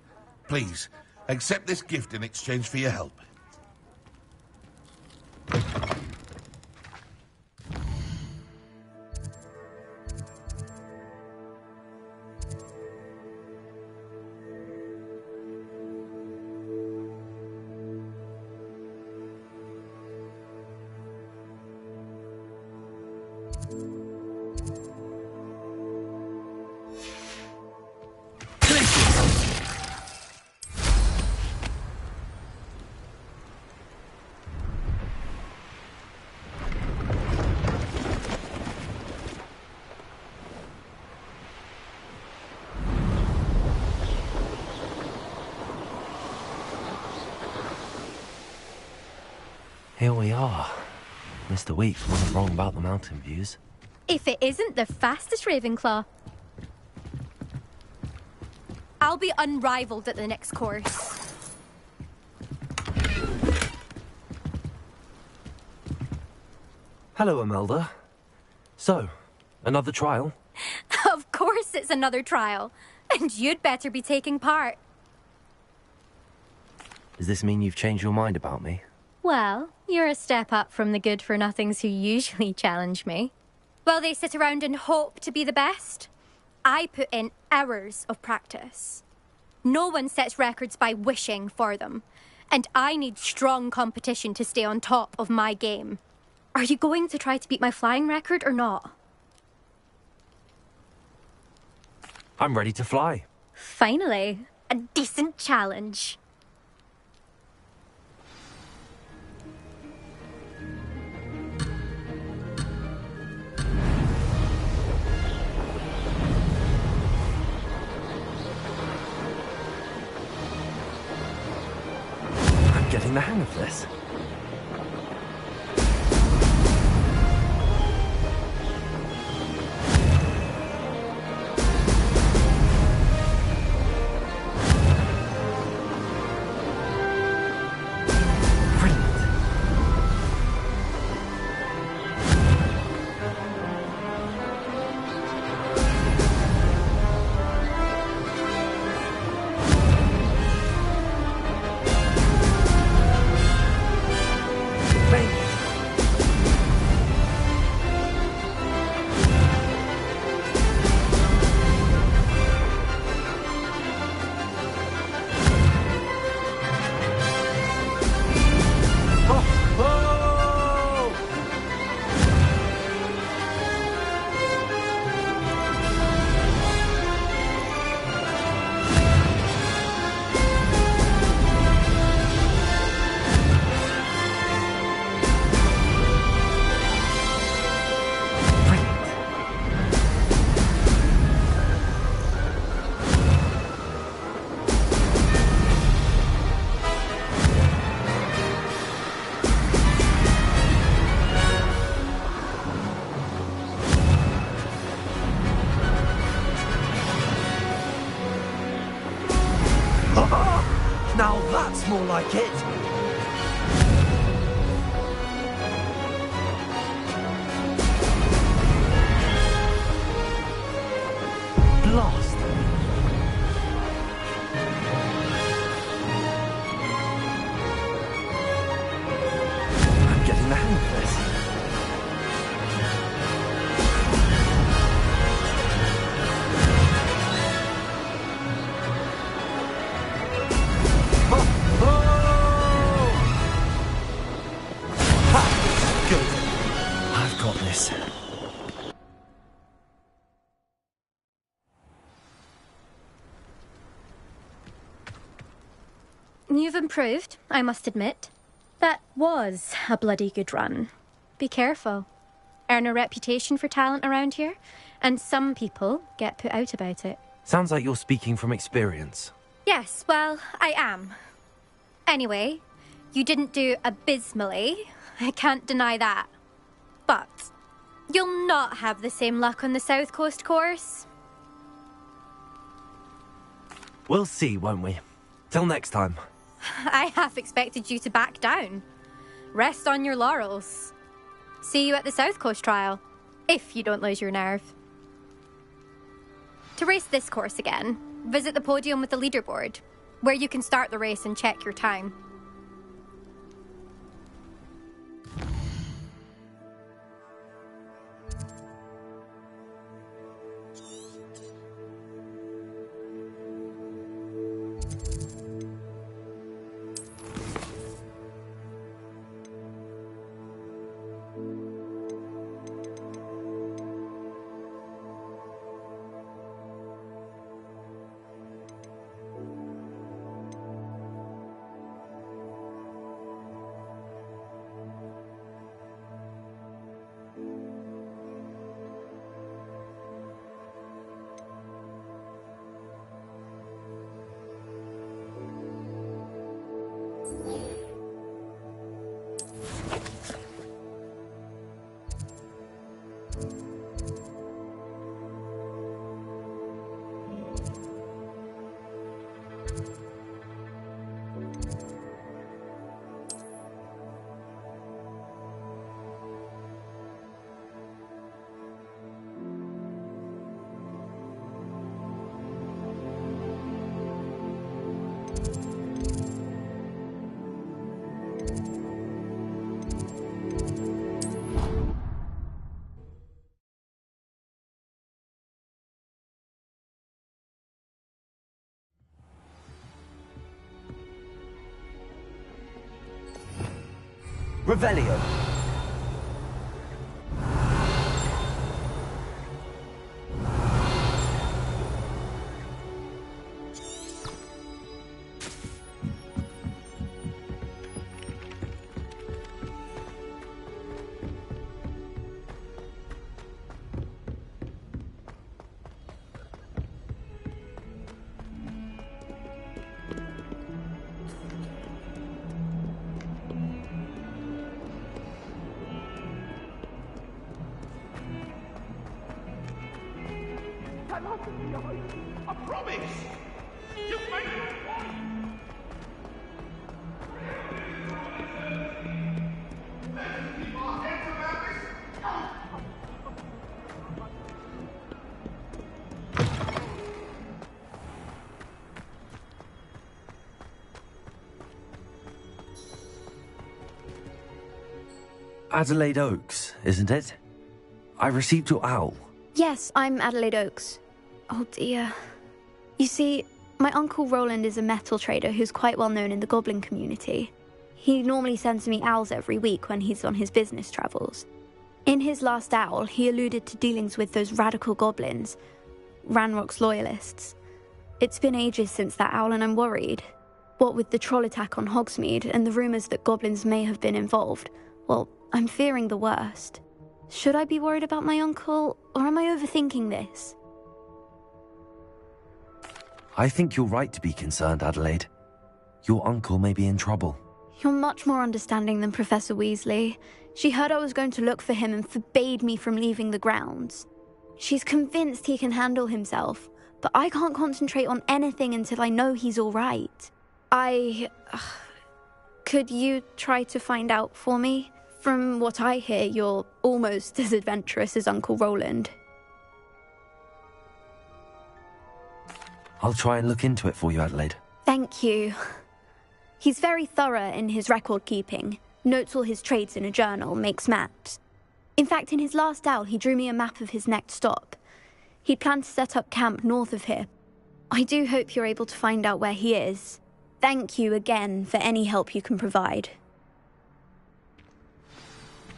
Please, accept this gift in exchange for your help. Here we are. Mr. Weeks wasn't wrong about the mountain views. If it isn't the fastest Ravenclaw. I'll be unrivaled at the next course. Hello, Imelda. So, another trial? Of course it's another trial. And you'd better be taking part. Does this mean you've changed your mind about me? Well, you're a step up from the good-for-nothings who usually challenge me. While they sit around and hope to be the best, I put in hours of practice. No one sets records by wishing for them, and I need strong competition to stay on top of my game. Are you going to try to beat my flying record or not? I'm ready to fly. Finally, a decent challenge. I'm getting the hang of this. Now that's more like it. Blast. I'm getting the hang of this. You've improved, I must admit. That was a bloody good run. Be careful. Earn a reputation for talent around here, and some people get put out about it. Sounds like you're speaking from experience. Yes, well, I am. Anyway, you didn't do abysmally. I can't deny that. But you'll not have the same luck on the South Coast course. We'll see, won't we? Till next time. I half expected you to back down. Rest on your laurels. See you at the South Coast trial, if you don't lose your nerve. To race this course again, visit the podium with the leaderboard, where you can start the race and check your time. Revelio. I promise! You made it! Adelaide Oaks, isn't it? I received your owl. Yes, I'm Adelaide Oaks. Oh dear. You see, my Uncle Roland is a metal trader who's quite well known in the goblin community. He normally sends me owls every week when he's on his business travels. In his last owl, he alluded to dealings with those radical goblins, Ranrock's loyalists. It's been ages since that owl and I'm worried. What with the troll attack on Hogsmeade and the rumours that goblins may have been involved, well, I'm fearing the worst. Should I be worried about my uncle, or am I overthinking this? I think you're right to be concerned, Adelaide. Your uncle may be in trouble. You're much more understanding than Professor Weasley. She heard I was going to look for him and forbade me from leaving the grounds. She's convinced he can handle himself, but I can't concentrate on anything until I know he's all right. Could you try to find out for me? From what I hear, you're almost as adventurous as Uncle Roland. I'll try and look into it for you, Adelaide. Thank you. He's very thorough in his record keeping, notes all his trades in a journal, makes maps. In fact, in his last owl, he drew me a map of his next stop. He'd planned to set up camp north of here. I do hope you're able to find out where he is. Thank you again for any help you can provide.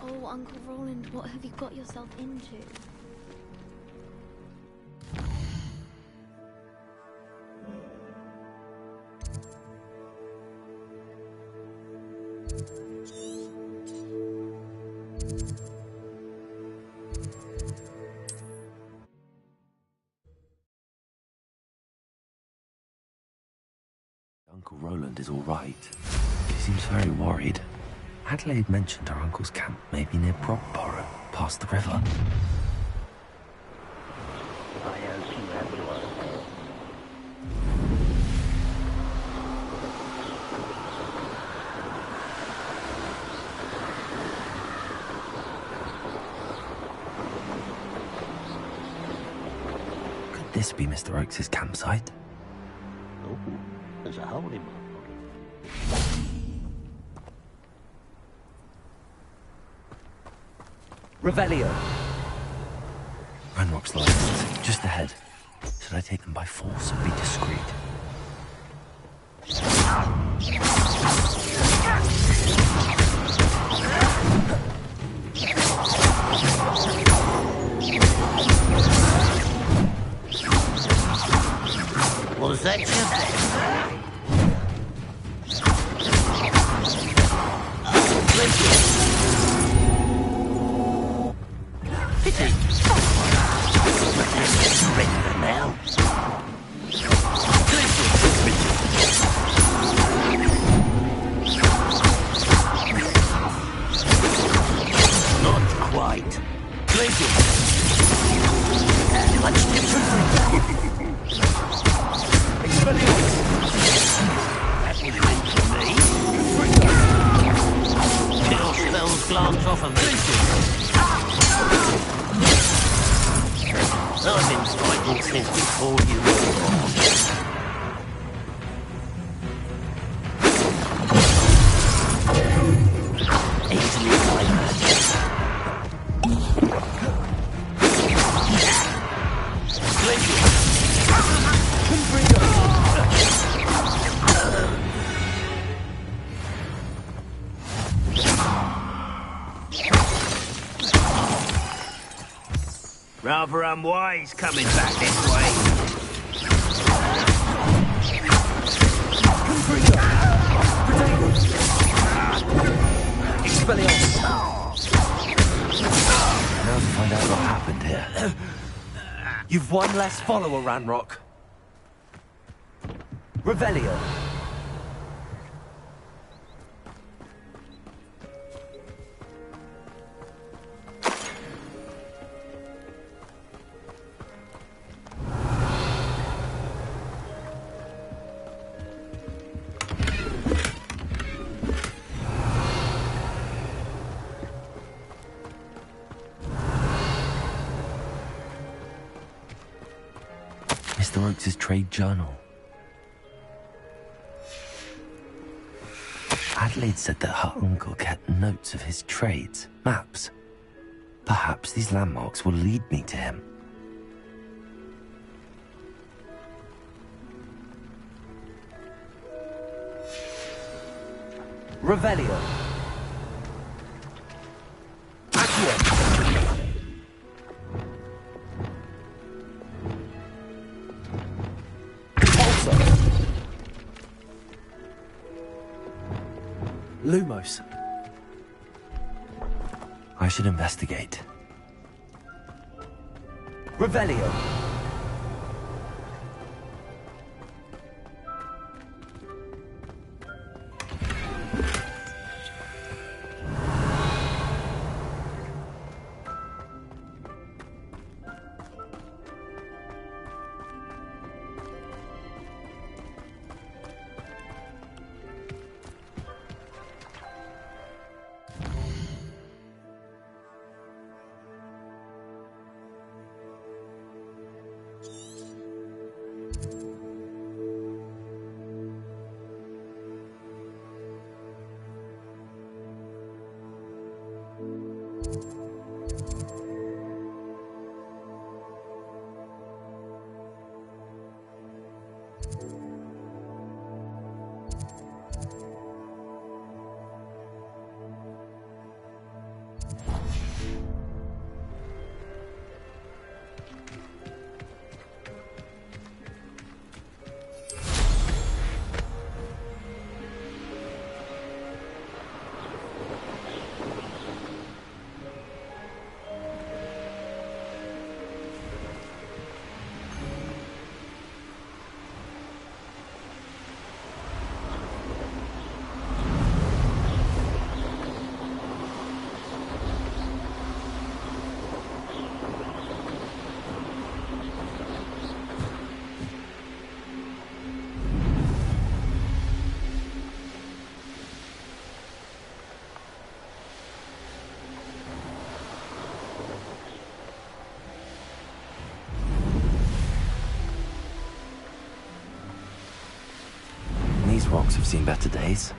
Oh, Uncle Roland, what have you got yourself into? Uncle Roland is all right. He seems very worried. Adelaide mentioned her uncle's camp may be near Brogborough, past the river. Could this be Mr. Oakes' campsite? There's a hole in my pocket. Revelio. Ranrock's license, just ahead. Should I take them by force or be discreet? Was that your best? Pity. Surrender now. Not quite. Blizzard. Much different. That was meant for me. Kill spells glance off of me. I've been fighting since before you were born. Easily like that. Rather unwise coming back this way. Expelliarmus. Now to find out what happened here. You've one less follower, Ranrock. Revelio. Mr. Oakes' trade journal. Adelaide said that her uncle kept notes of his trades, maps. Perhaps these landmarks will lead me to him. Revelio. Accio. Lumos. I should investigate. Revelio. books have seen better days.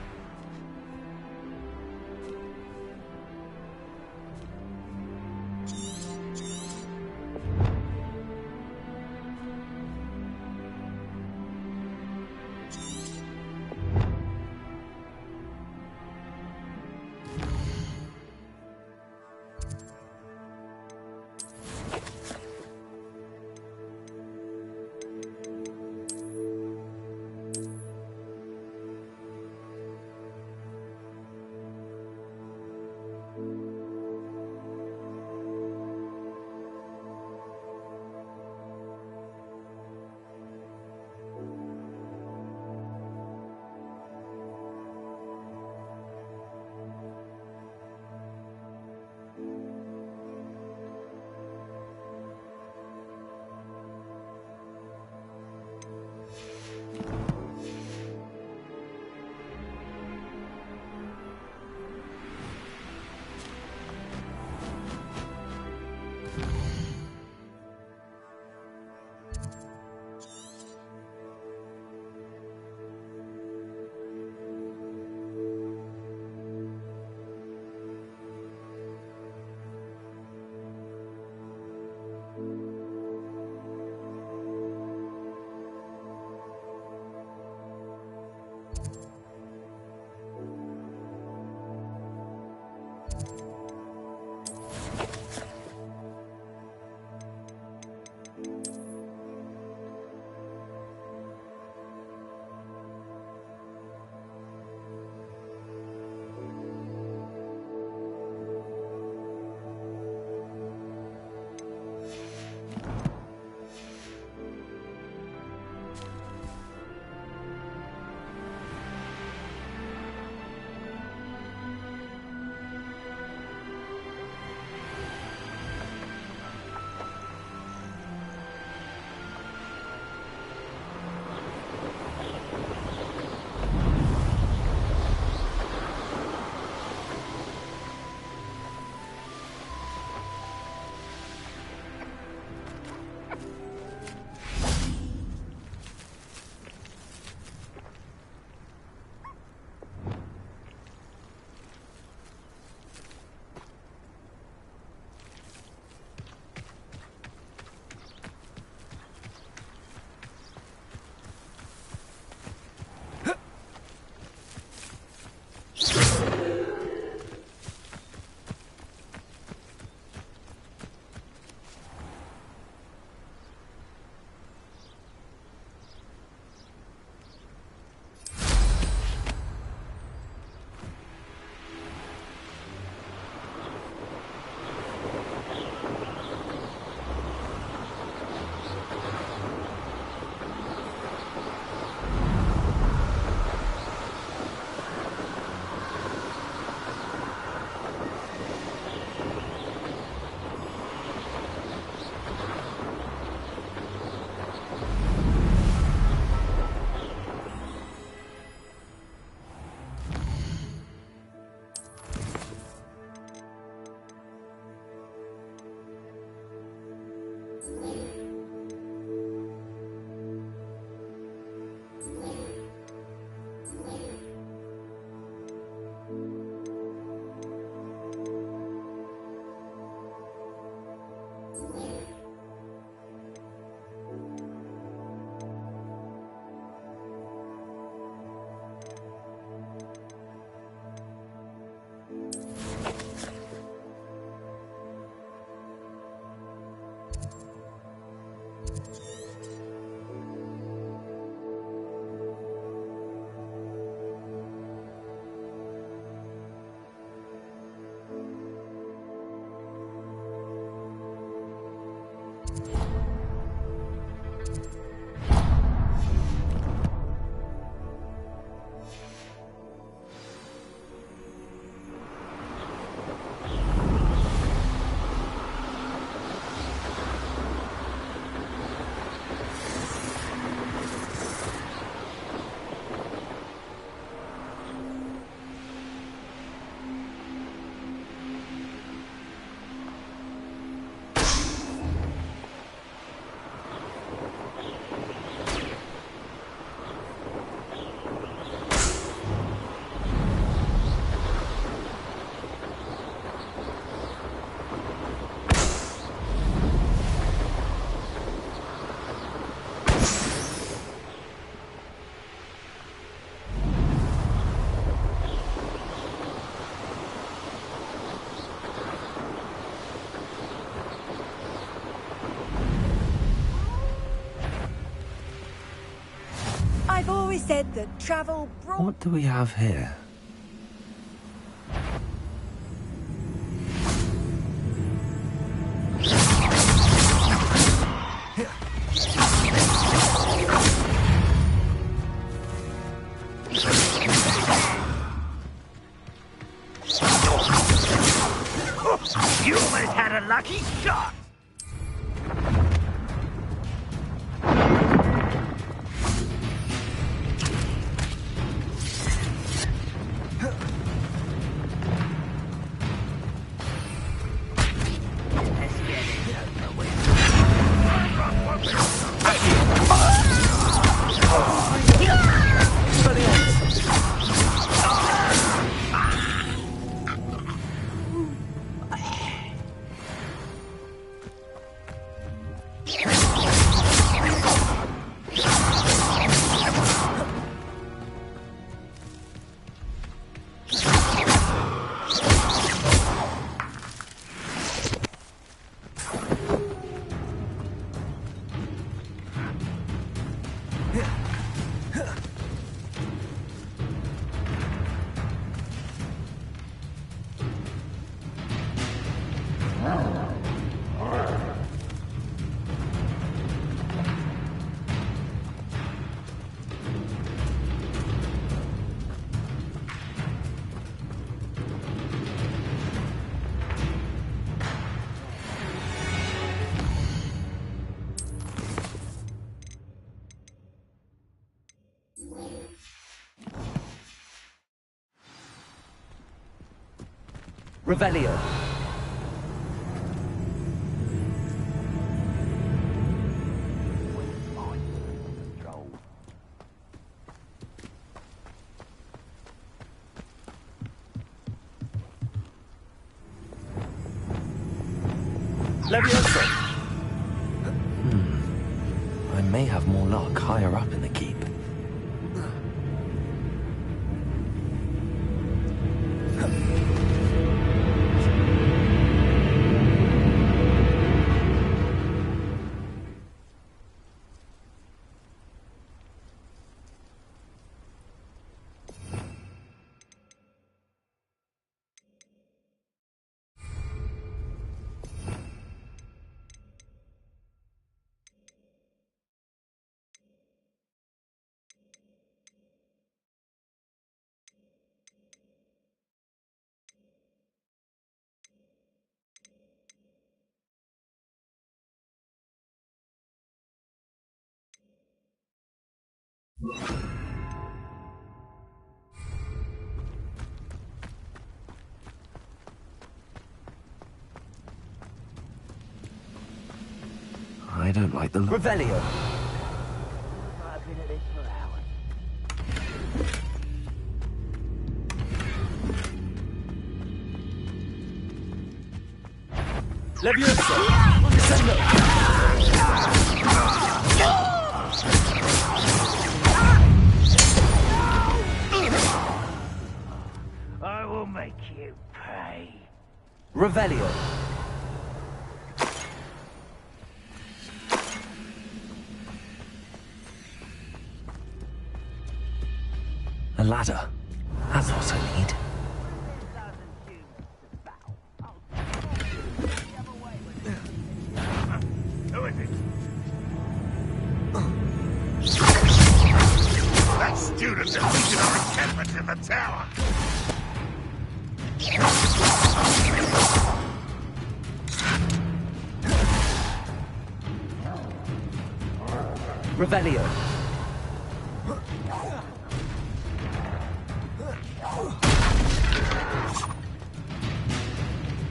I've always said that travel brought... What do we have here? You almost had a lucky shot! Revelio. Leviosa. I may have more luck higher up in the keep. I don't like the look. Revelio. I've been at this for hours. Leviosa. Descendo. I will make you pay. Revelio. A ladder. That's what I need. Who is it? That student defeated our encampment in the tower. Revelio.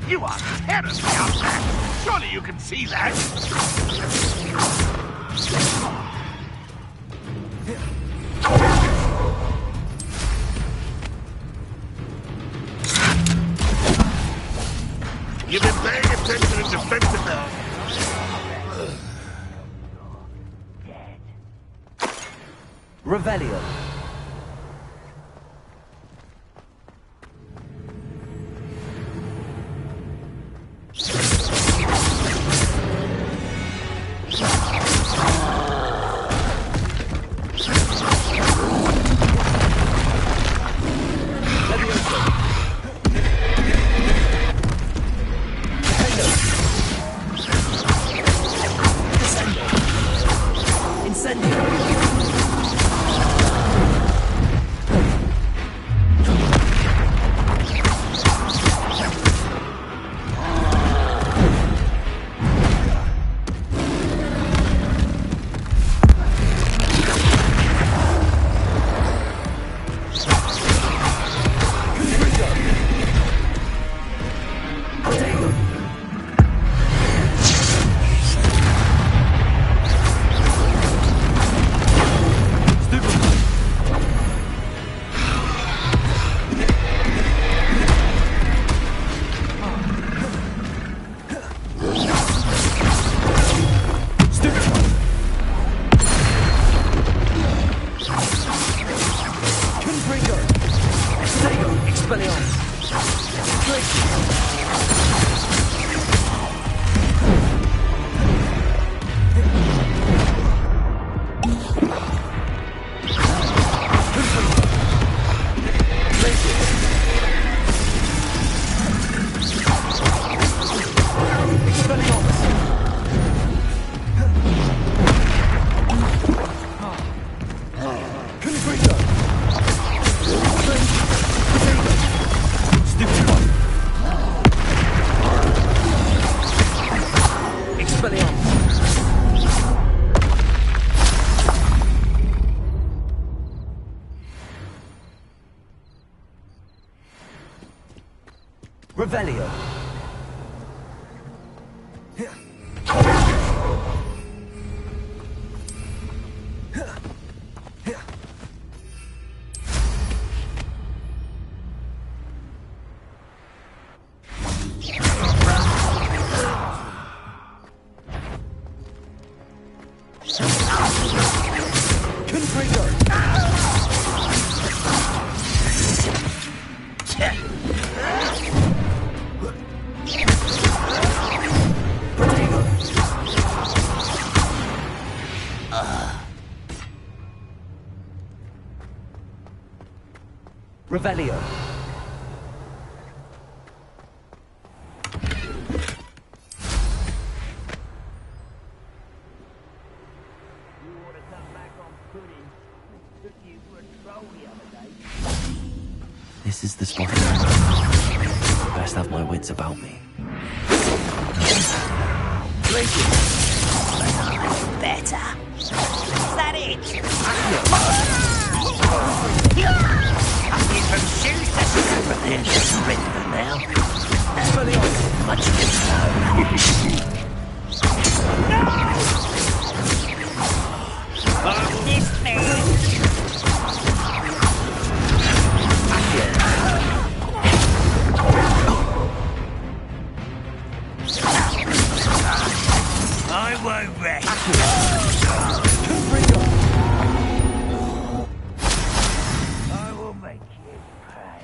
You are terribly outmatched. Surely you can see that. You've been paying attention in defensive now. Revelio. Revelio. Revelio. This is the spot. Best have my wits about me. Better. Is that it? Even shoes to but they're just rhythm now. Much too slow. This thing. I won't rest. I will make you pay.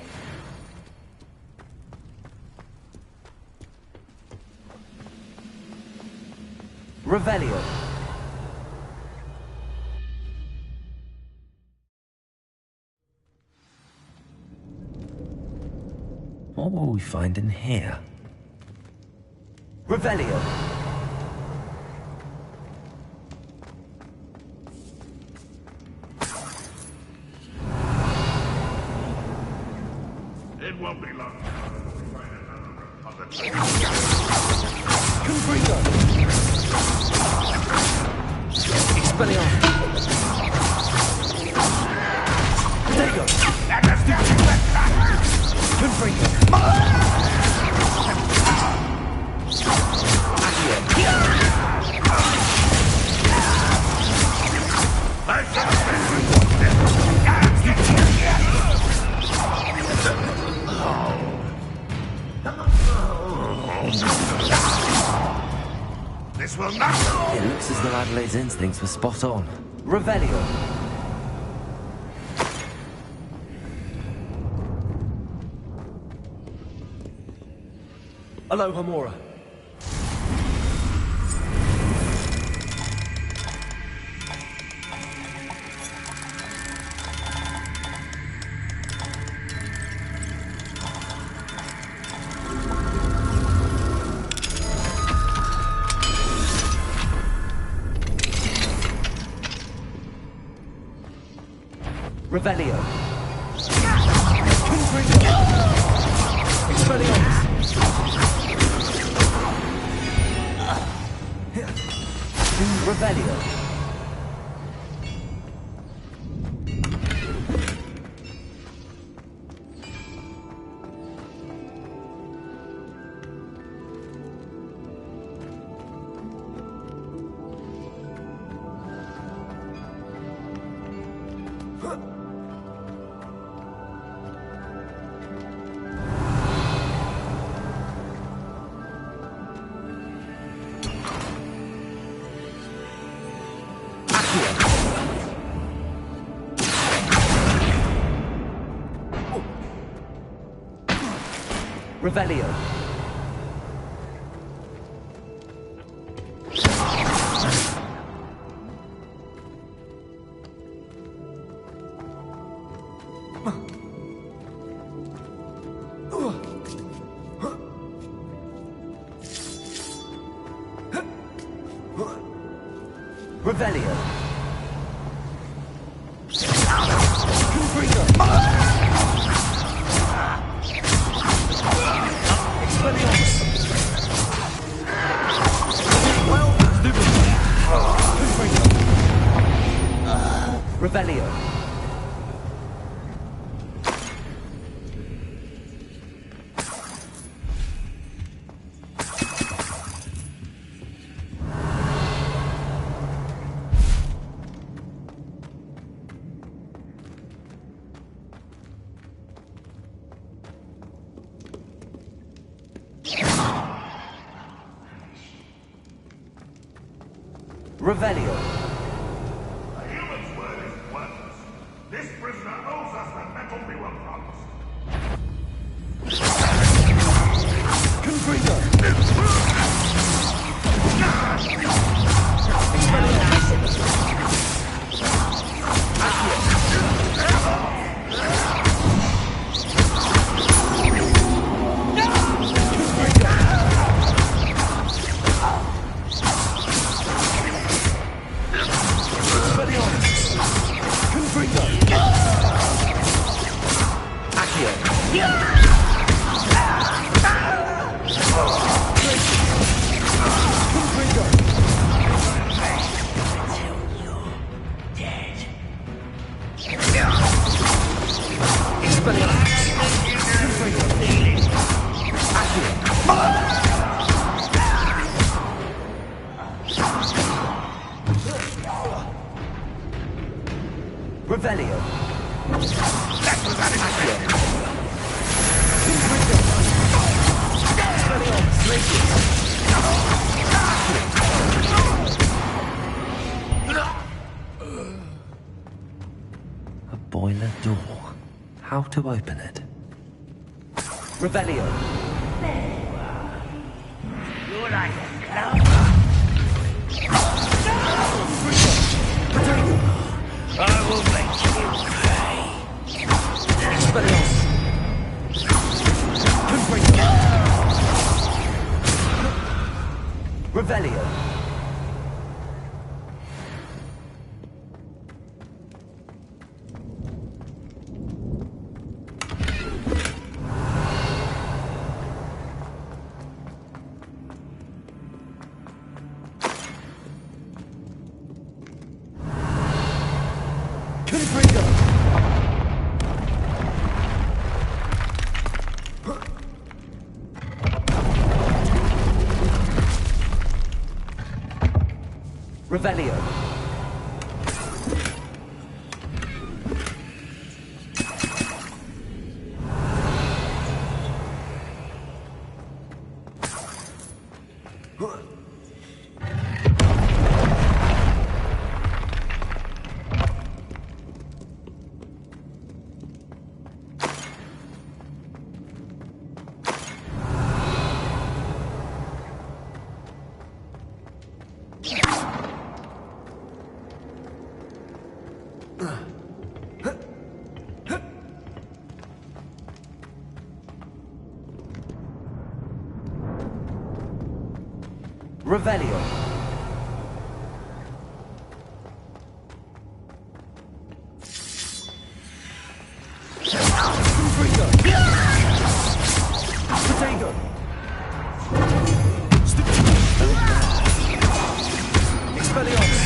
Revelio. What will we find in here? Revelio. It won't be long. Expelliarmus. There you go. Confringo. This will not. It looks as though Adelaide's instincts were spot on. Revelio. Aloha Mora. Revelio. Confringo. Expelliarmus. Revelio. Revelio. Revelio. Confringo. Expelliarmus. Well, Confringo. Revelio. Revelio. A human's word is worthless. This prisoner owes us the metal we were promised. Confringo. Revelio. That was unexpected. A boiler door. How to open it? Revelio. You're like a clown. I will make you pay. Expelliarmus. Revelio. Revelio. Revelio. Potato. Expelliarmus.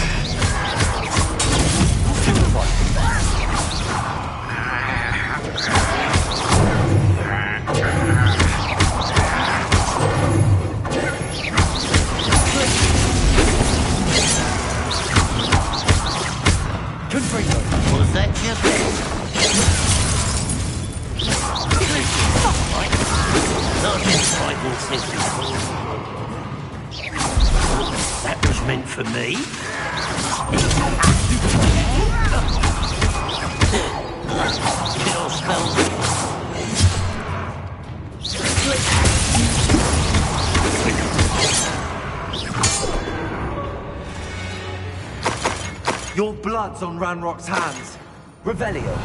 Was that your best? Not this fighting system. That was meant for me. Kill spell. Your blood's on Ranrock's hands. Revelio.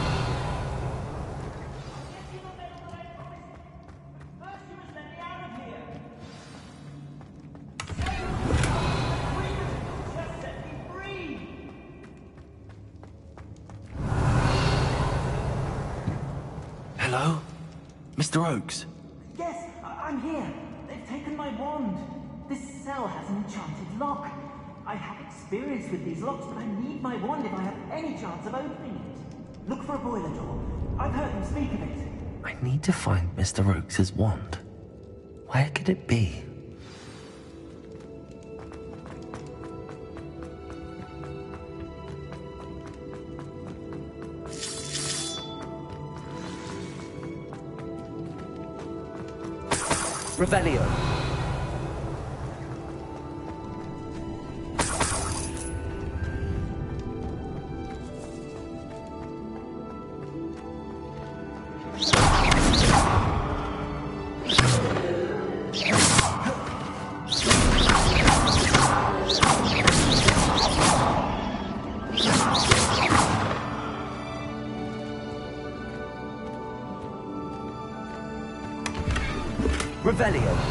Hello? Mr. Oakes? Yes, I'm here. They've taken my wand. This cell has an enchanted lock. I have experience with these locks, but I need my wand if I have any chance of opening it. Look for a boiler door. I've heard them speak of it. I need to find Mr. Oakes' wand. Where could it be? Revelio. Revelio.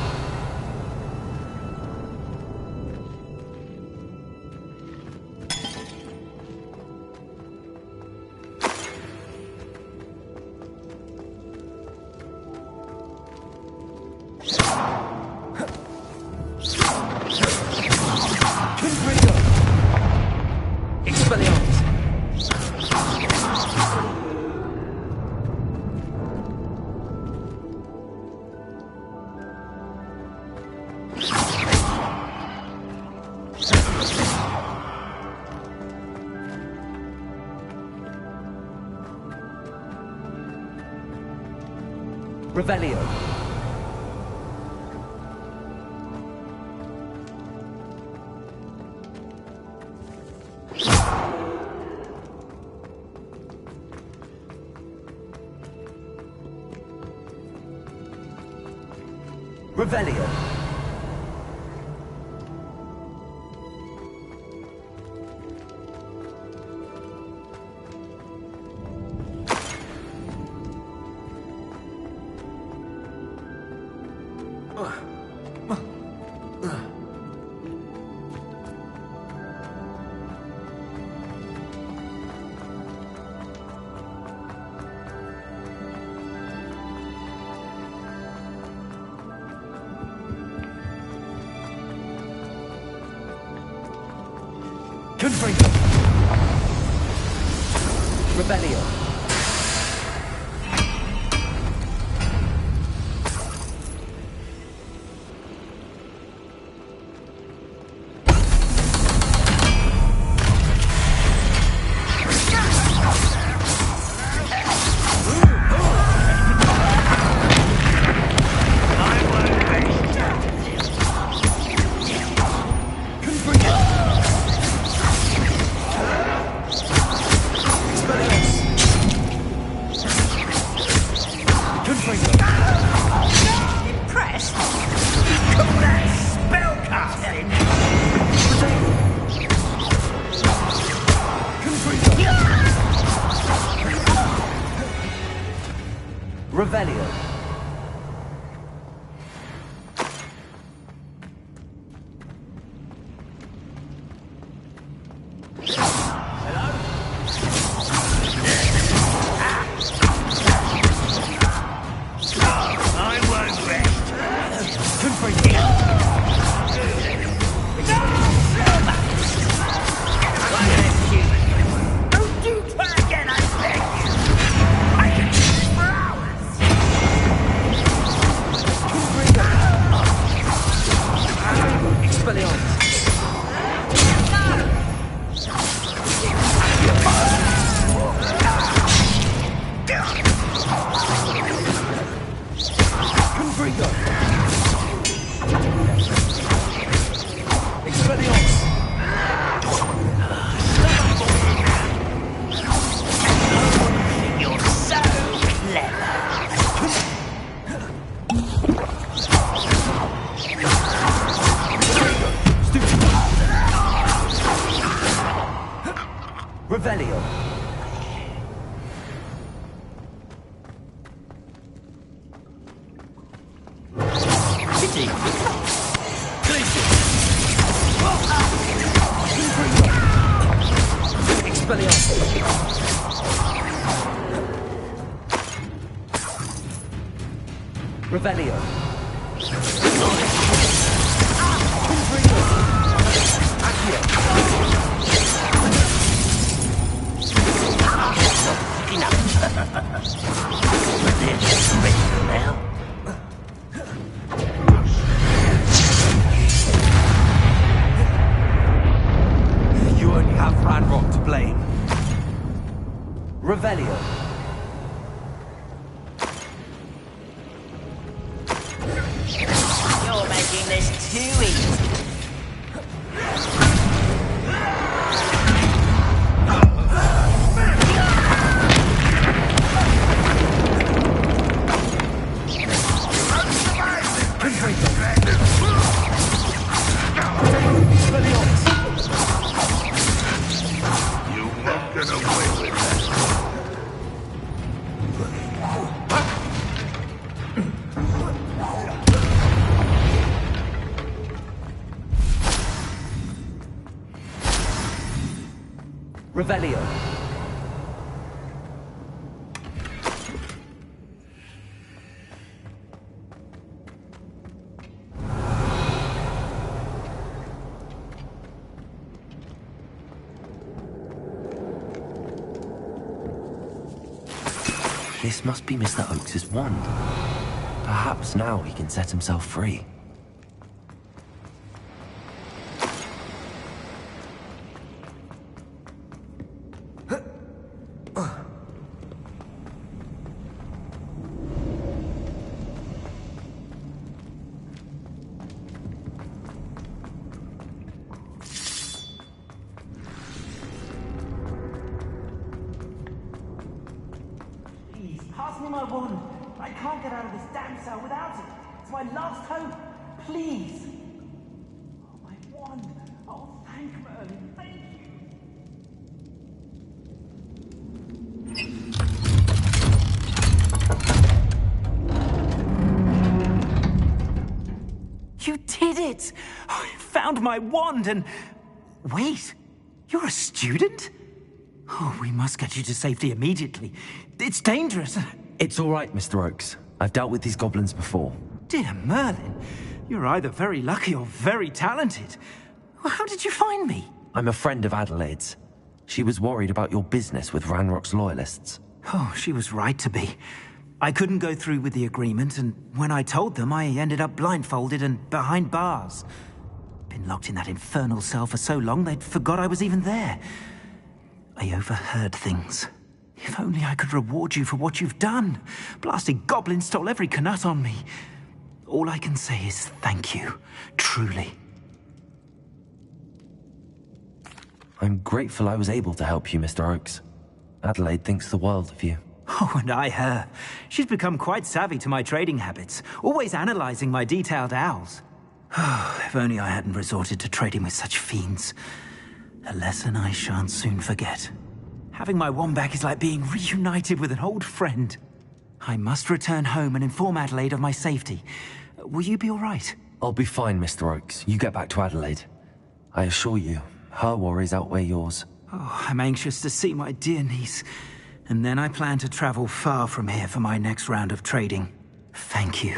Revelio. Revelio. Confringo. Revelio. Revelio. Revelio. You only have Ranrock to blame. Revelio. You're making this too easy. You won't get away with that. Revelio. This must be Mr. Oakes's wand. Perhaps now he can set himself free. Please, pass me my wand. I can't get out of this damn cell without it. It's my last hope. Please. Oh, my wand. Oh, thank Merlin. Thank you. You did it! I found my wand and... Wait, you're a student? Oh, we must get you to safety immediately. It's dangerous. It's all right, Mr. Oakes. I've dealt with these goblins before. Dear Merlin, you're either very lucky or very talented. Well, how did you find me? I'm a friend of Adelaide's. She was worried about your business with Ranrock's loyalists. Oh, she was right to be. I couldn't go through with the agreement, and when I told them, I ended up blindfolded and behind bars. Been locked in that infernal cell for so long, they'd forgot I was even there. I overheard things. If only I could reward you for what you've done. Blasted goblins stole every knut on me. All I can say is thank you, truly. I'm grateful I was able to help you, Mr. Oakes. Adelaide thinks the world of you. Oh, and I her. She's become quite savvy to my trading habits, always analyzing my detailed owls. Oh, if only I hadn't resorted to trading with such fiends. A lesson I shan't soon forget. Having my wand back is like being reunited with an old friend. I must return home and inform Adelaide of my safety. Will you be all right? I'll be fine, Mr. Oakes. You get back to Adelaide. I assure you, her worries outweigh yours. Oh, I'm anxious to see my dear niece. And then I plan to travel far from here for my next round of trading. Thank you.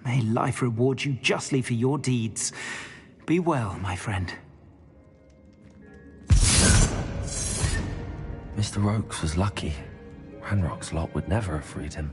May life reward you justly for your deeds. Be well, my friend. Mr. Oakes was lucky. Ranrock's lot would never have freed him.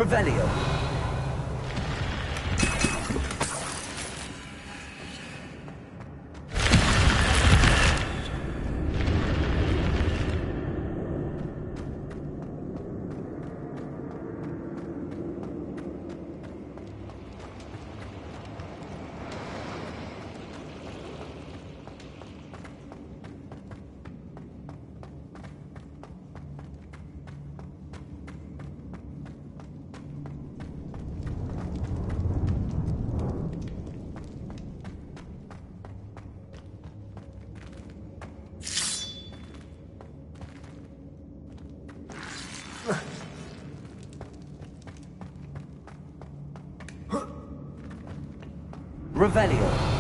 Revelio. Revelio.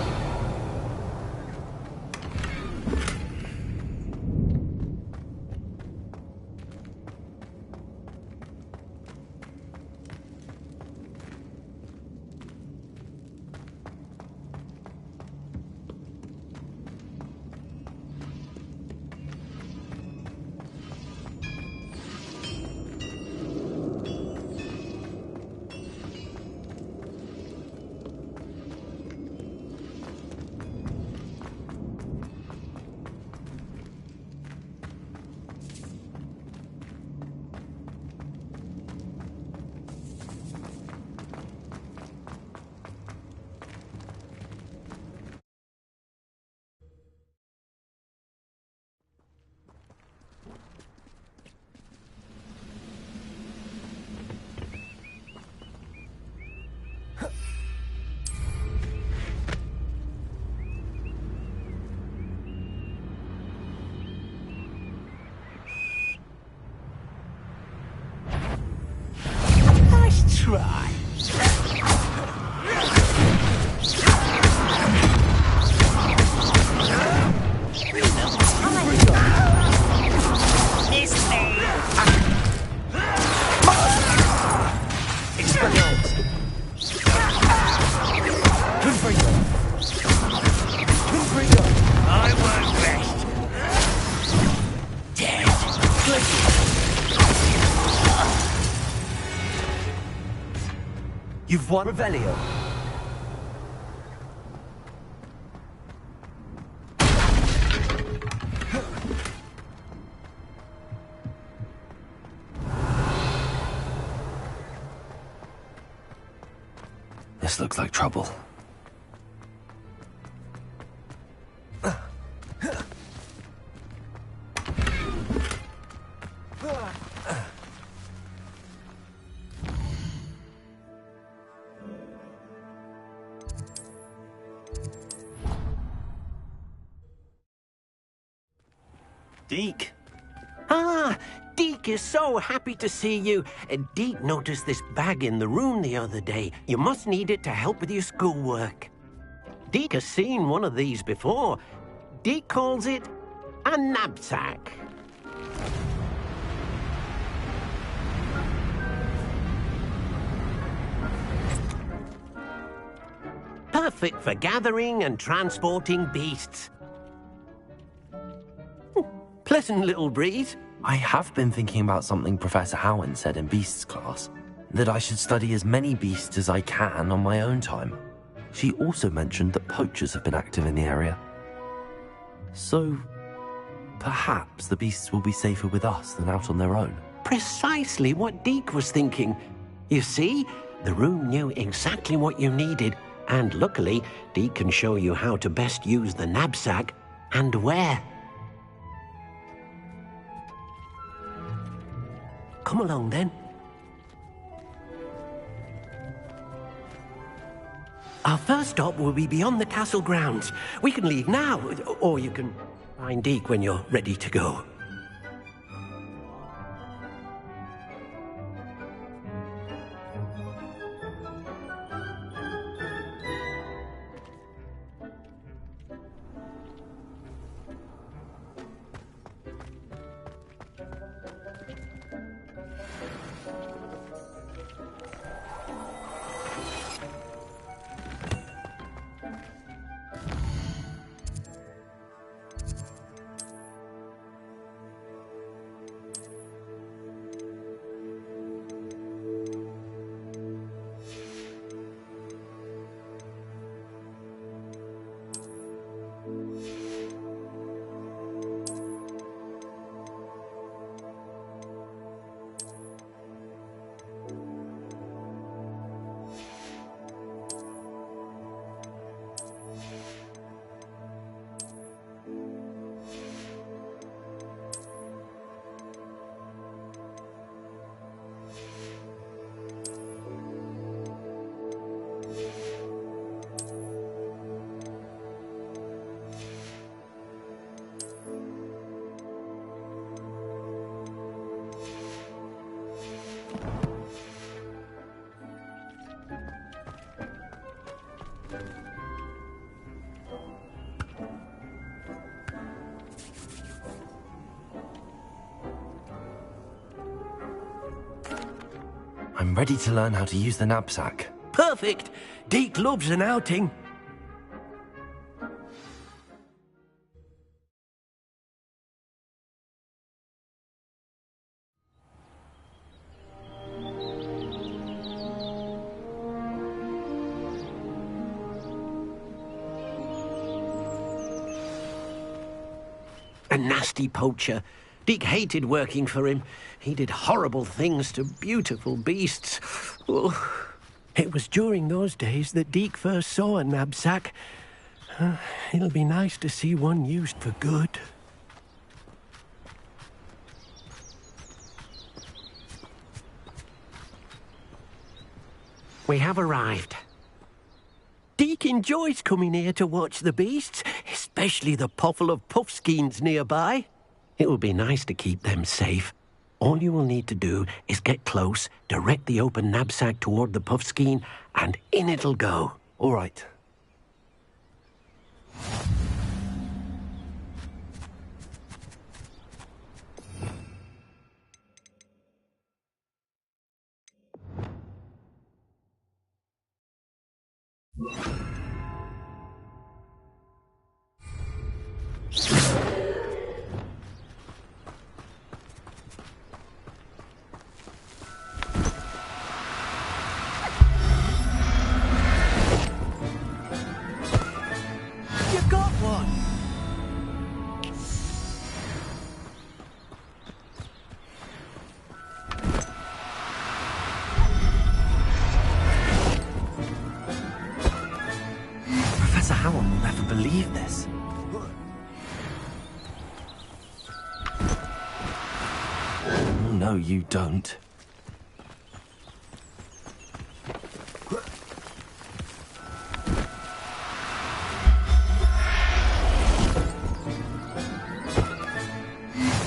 Try. You've won Revelio. This looks like trouble. Deke. Ah, Deke is so happy to see you. Deke noticed this bag in the room the other day. You must need it to help with your schoolwork. Deke has seen one of these before. Deke calls it a knapsack. Perfect for gathering and transporting beasts. Pleasant little breeze. I have been thinking about something Professor Howin said in Beasts class, that I should study as many beasts as I can on my own time. She also mentioned that poachers have been active in the area. So, perhaps the beasts will be safer with us than out on their own. Precisely what Deke was thinking. You see, the room knew exactly what you needed, and luckily, Deke can show you how to best use the knapsack and where. Come along, then. Our first stop will be beyond the castle grounds. We can leave now, or you can find Deke when you're ready to go. I'm ready to learn how to use the knapsack. Perfect! Deke loves an outing. A nasty poacher. Deke hated working for him. He did horrible things to beautiful beasts. Oh. It was during those days that Deke first saw a knapsack. It'll be nice to see one used for good. We have arrived. Deke enjoys coming here to watch the beasts, especially the potful of puffskeins nearby. It will be nice to keep them safe. All you will need to do is get close, direct the open knapsack toward the puffskein, and in it'll go. All right. You got one! Professor Howard will never believe this. Oh, no, you don't.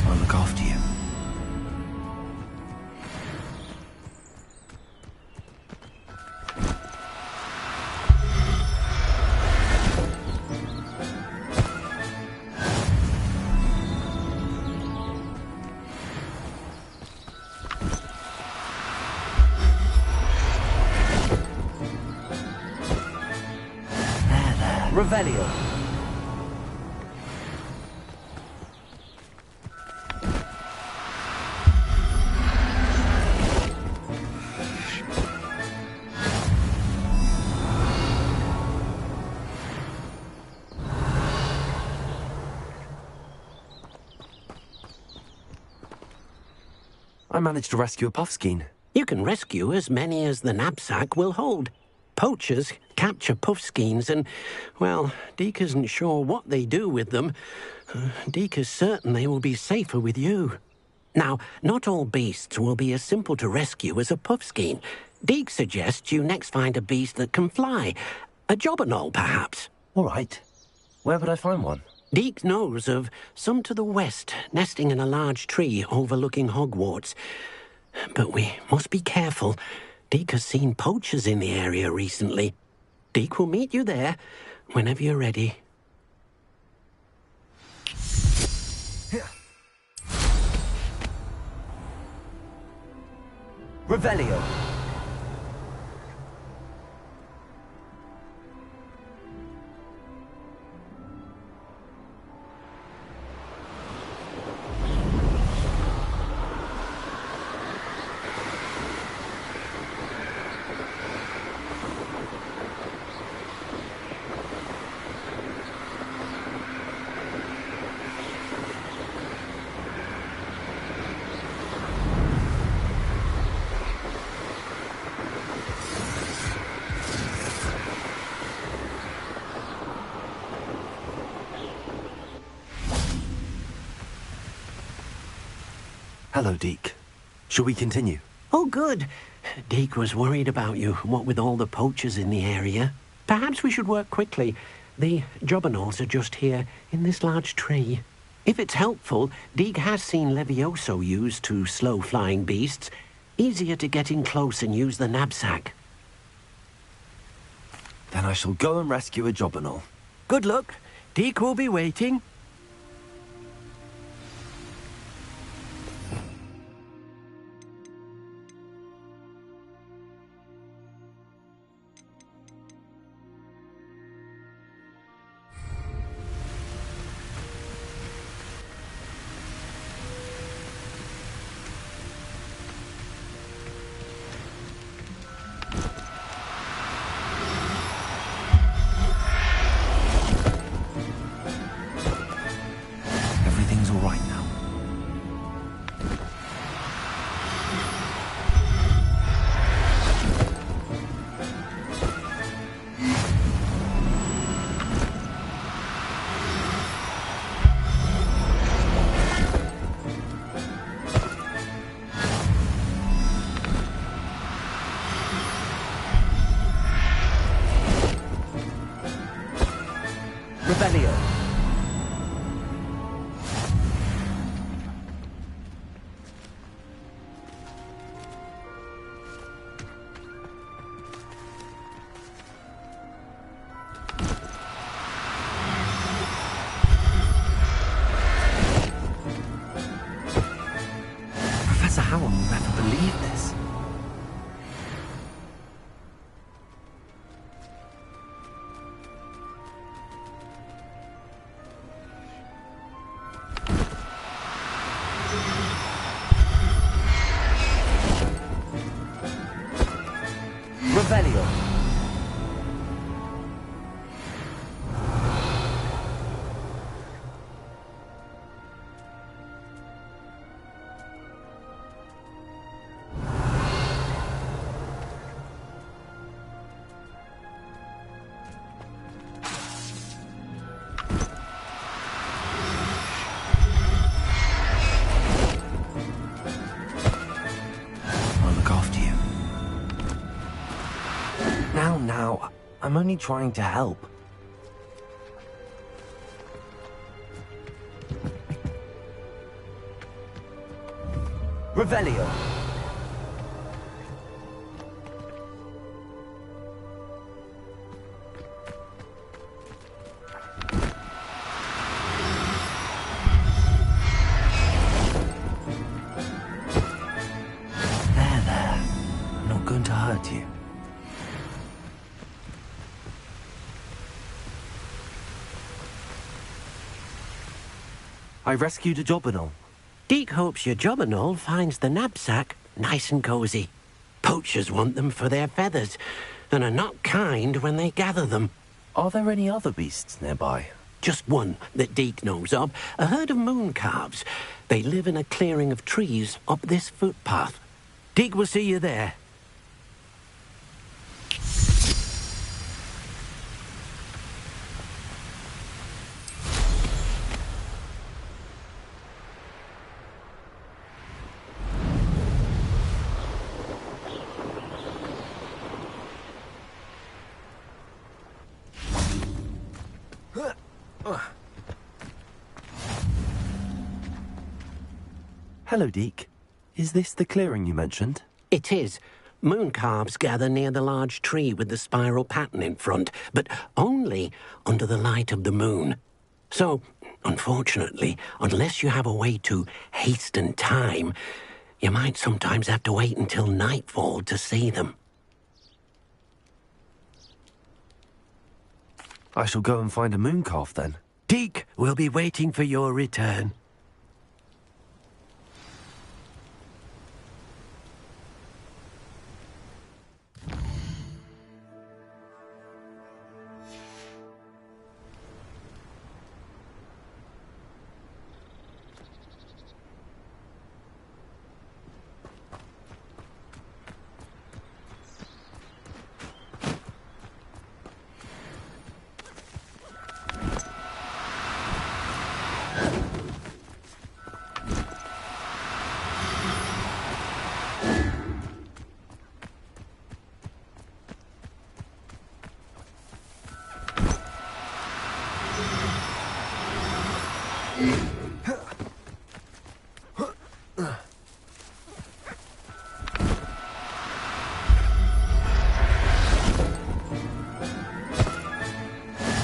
I'll look after you. Revelio. I managed to rescue a puffskein. You can rescue as many as the knapsack will hold. Poachers capture puffskeins and, well, Deke isn't sure what they do with them. Deke is certain they will be safer with you. Now, not all beasts will be as simple to rescue as a puffskein. Deke suggests you next find a beast that can fly. A jobberknoll, perhaps. All right. Where would I find one? Deke knows of some to the west, nesting in a large tree overlooking Hogwarts. But we must be careful. Deke has seen poachers in the area recently. Deke will meet you there whenever you're ready. Revelio. Hello, Deke. Shall we continue? Oh, good. Deke was worried about you, what with all the poachers in the area. Perhaps we should work quickly. The jobberknolls are just here, in this large tree. If it's helpful, Deke has seen Levioso used to slow flying beasts. Easier to get in close and use the knapsack. Then I shall go and rescue a jobberknoll. Good luck. Deke will be waiting. Revelio. Professor Howell will never believe this. Revelio. I'll look after you. Now, I'm only trying to help. Revelio. There. I'm not going to hurt you. I rescued a Jobberknoll. Deke hopes your Jobberknoll finds the knapsack nice and cozy. Poachers want them for their feathers, and are not kind when they gather them. Are there any other beasts nearby? Just one that Deke knows of, a herd of moon calves. They live in a clearing of trees up this footpath. Deke will see you there. Hello, Deke. Is this the clearing you mentioned? It is. Moon calves gather near the large tree with the spiral pattern in front, but only under the light of the moon. So, unfortunately, unless you have a way to hasten time, you might sometimes have to wait until nightfall to see them. I shall go and find a moon calf then. Deke will be waiting for your return.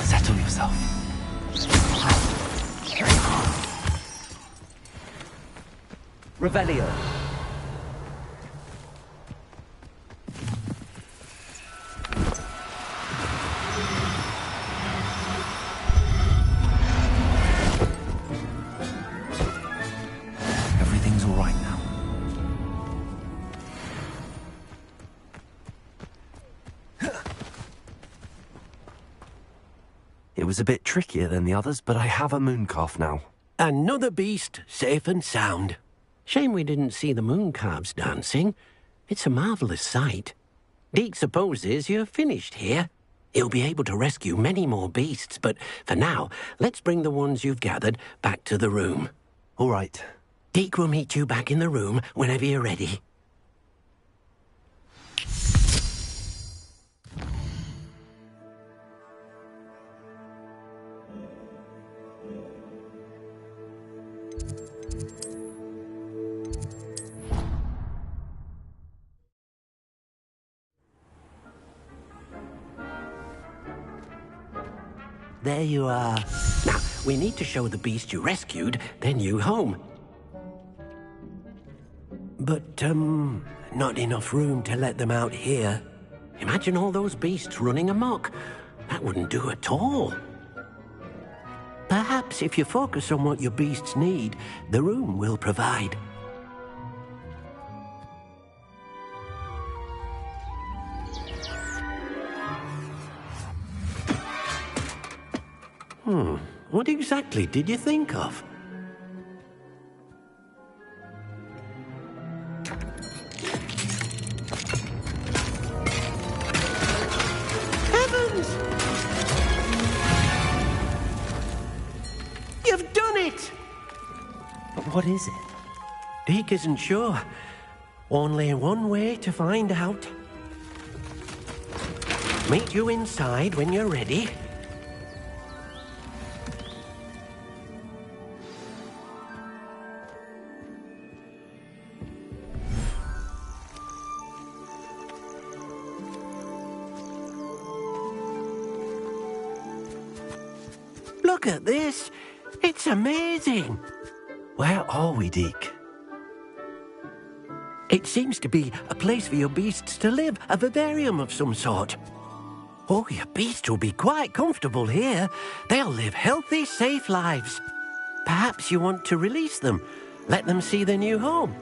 Settle yourself. Revelio. Everything's all right now. It was a bit trickier than the others, but I have a moon calf now. Another beast, safe and sound. Shame we didn't see the moon calves dancing. It's a marvellous sight. Deke supposes you're finished here. He'll be able to rescue many more beasts, but for now, let's bring the ones you've gathered back to the room. All right. Deke will meet you back in the room whenever you're ready. there you are. Now, we need to show the beast you rescued their new home. But, not enough room to let them out here. Imagine all those beasts running amok. That wouldn't do at all. Perhaps if you focus on what your beasts need, the room will provide. What exactly did you think of? Heavens! You've done it! But what is it? Deke isn't sure. Only one way to find out. Meet you inside when you're ready. Look at this. It's amazing. Where are we, Deke? It seems to be a place for your beasts to live, a vivarium of some sort. Oh, your beasts will be quite comfortable here. They'll live healthy, safe lives. Perhaps you want to release them, let them see their new home.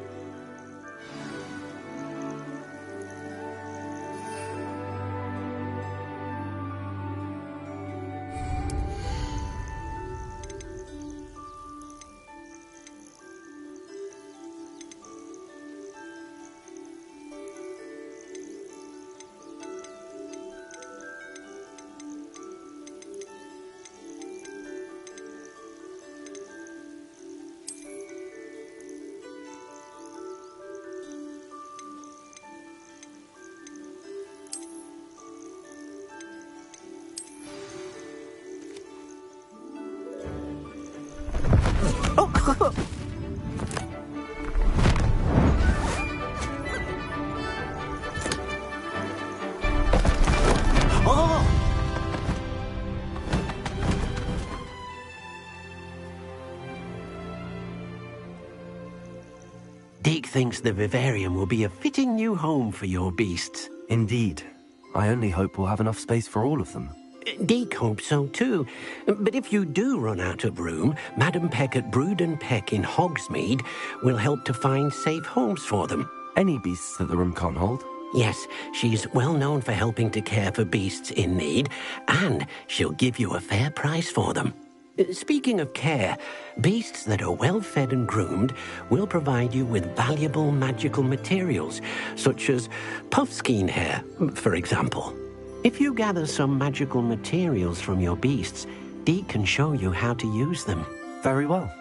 Deke thinks the vivarium will be a fitting new home for your beasts. Indeed. I only hope we'll have enough space for all of them. Deke hopes so too. But if you do run out of room, Madam Peck at Brood and Peck in Hogsmeade will help to find safe homes for them. Any beasts that the room can't hold? Yes, she's well known for helping to care for beasts in need, and she'll give you a fair price for them. Speaking of care, beasts that are well fed and groomed will provide you with valuable magical materials, such as puffskein hair, for example. If you gather some magical materials from your beasts, Deke can show you how to use them. Very well.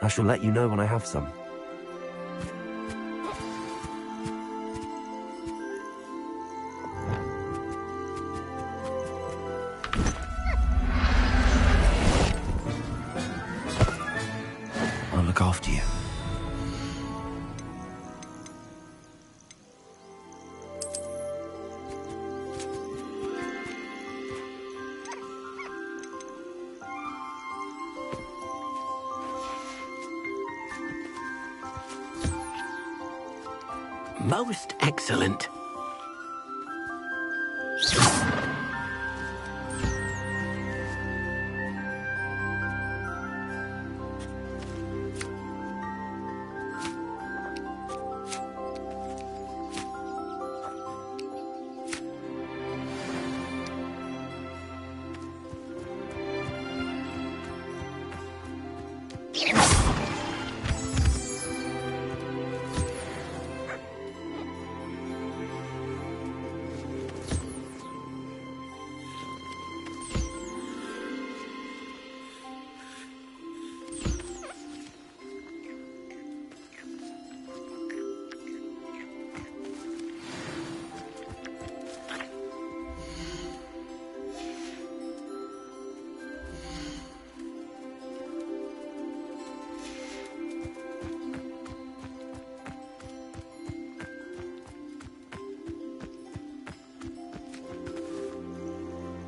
I shall let you know when I have some. I'll look after you. Most excellent.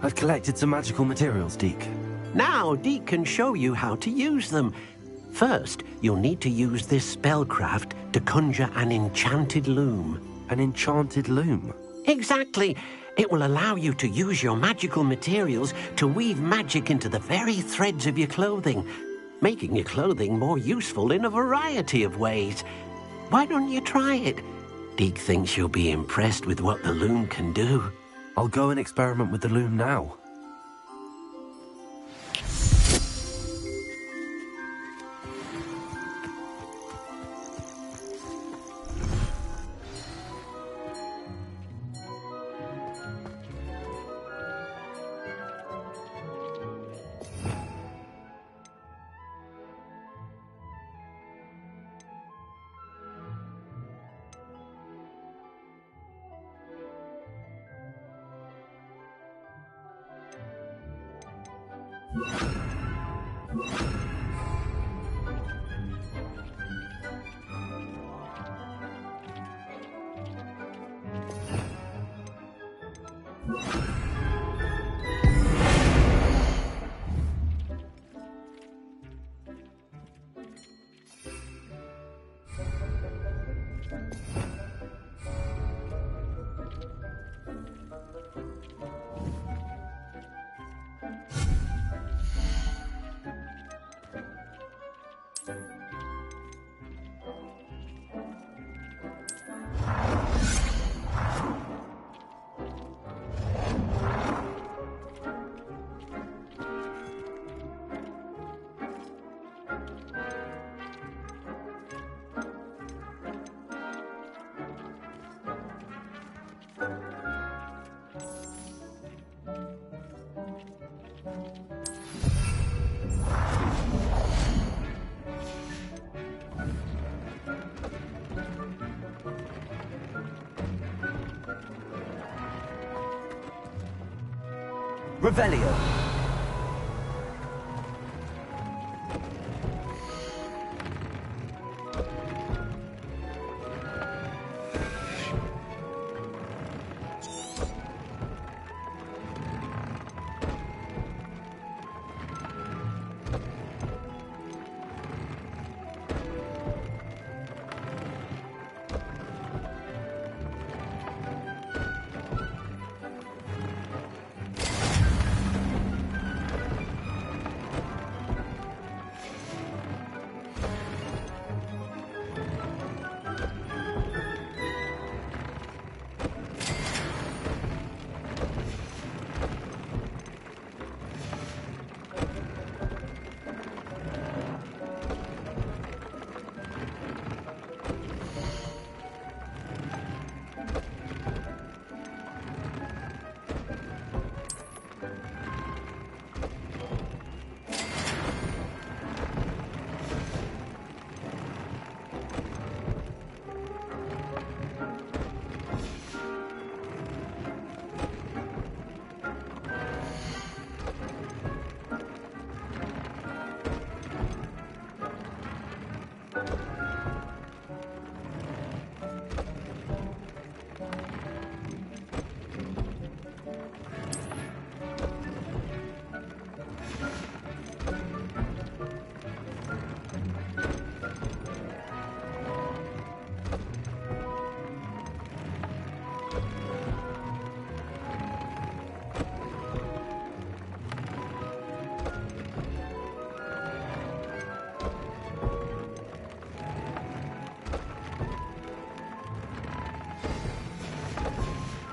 I've collected some magical materials, Deke. Now Deke can show you how to use them. First, you'll need to use this spellcraft to conjure an enchanted loom. An enchanted loom? Exactly. It will allow you to use your magical materials to weave magic into the very threads of your clothing, making your clothing more useful in a variety of ways. Why don't you try it? Deke thinks you'll be impressed with what the loom can do. I'll go and experiment with the loom now. Revelio.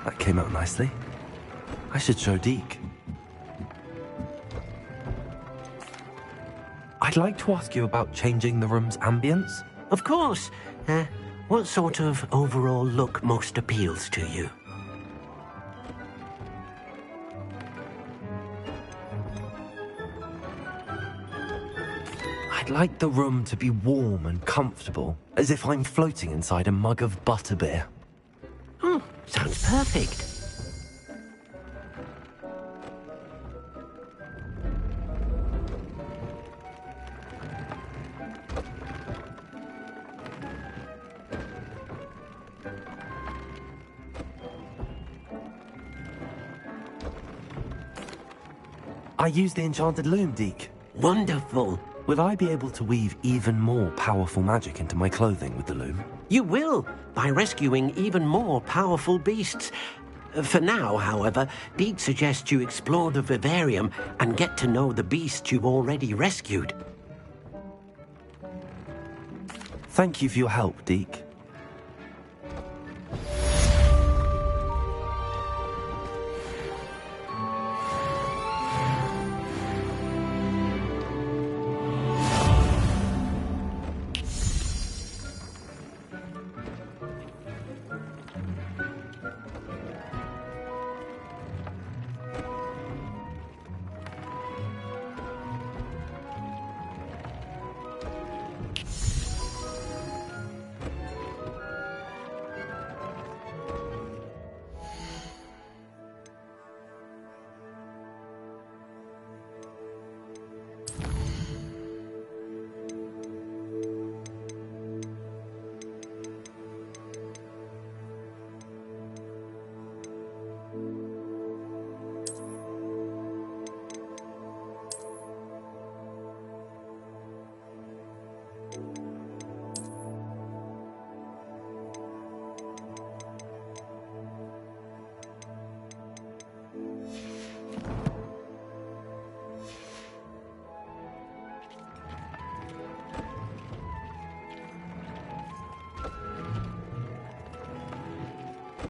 That came out nicely. I should show Deke. I'd like to ask you about changing the room's ambience. Of course. What sort of overall look most appeals to you? I'd like the room to be warm and comfortable, as if I'm floating inside a mug of butterbeer. Oh, sounds perfect. I use the enchanted loom, Deke. Wonderful. Will I be able to weave even more powerful magic into my clothing with the loom? You will, by rescuing even more powerful beasts. For now, however, Deke suggests you explore the vivarium and get to know the beasts you've already rescued. Thank you for your help, Deke.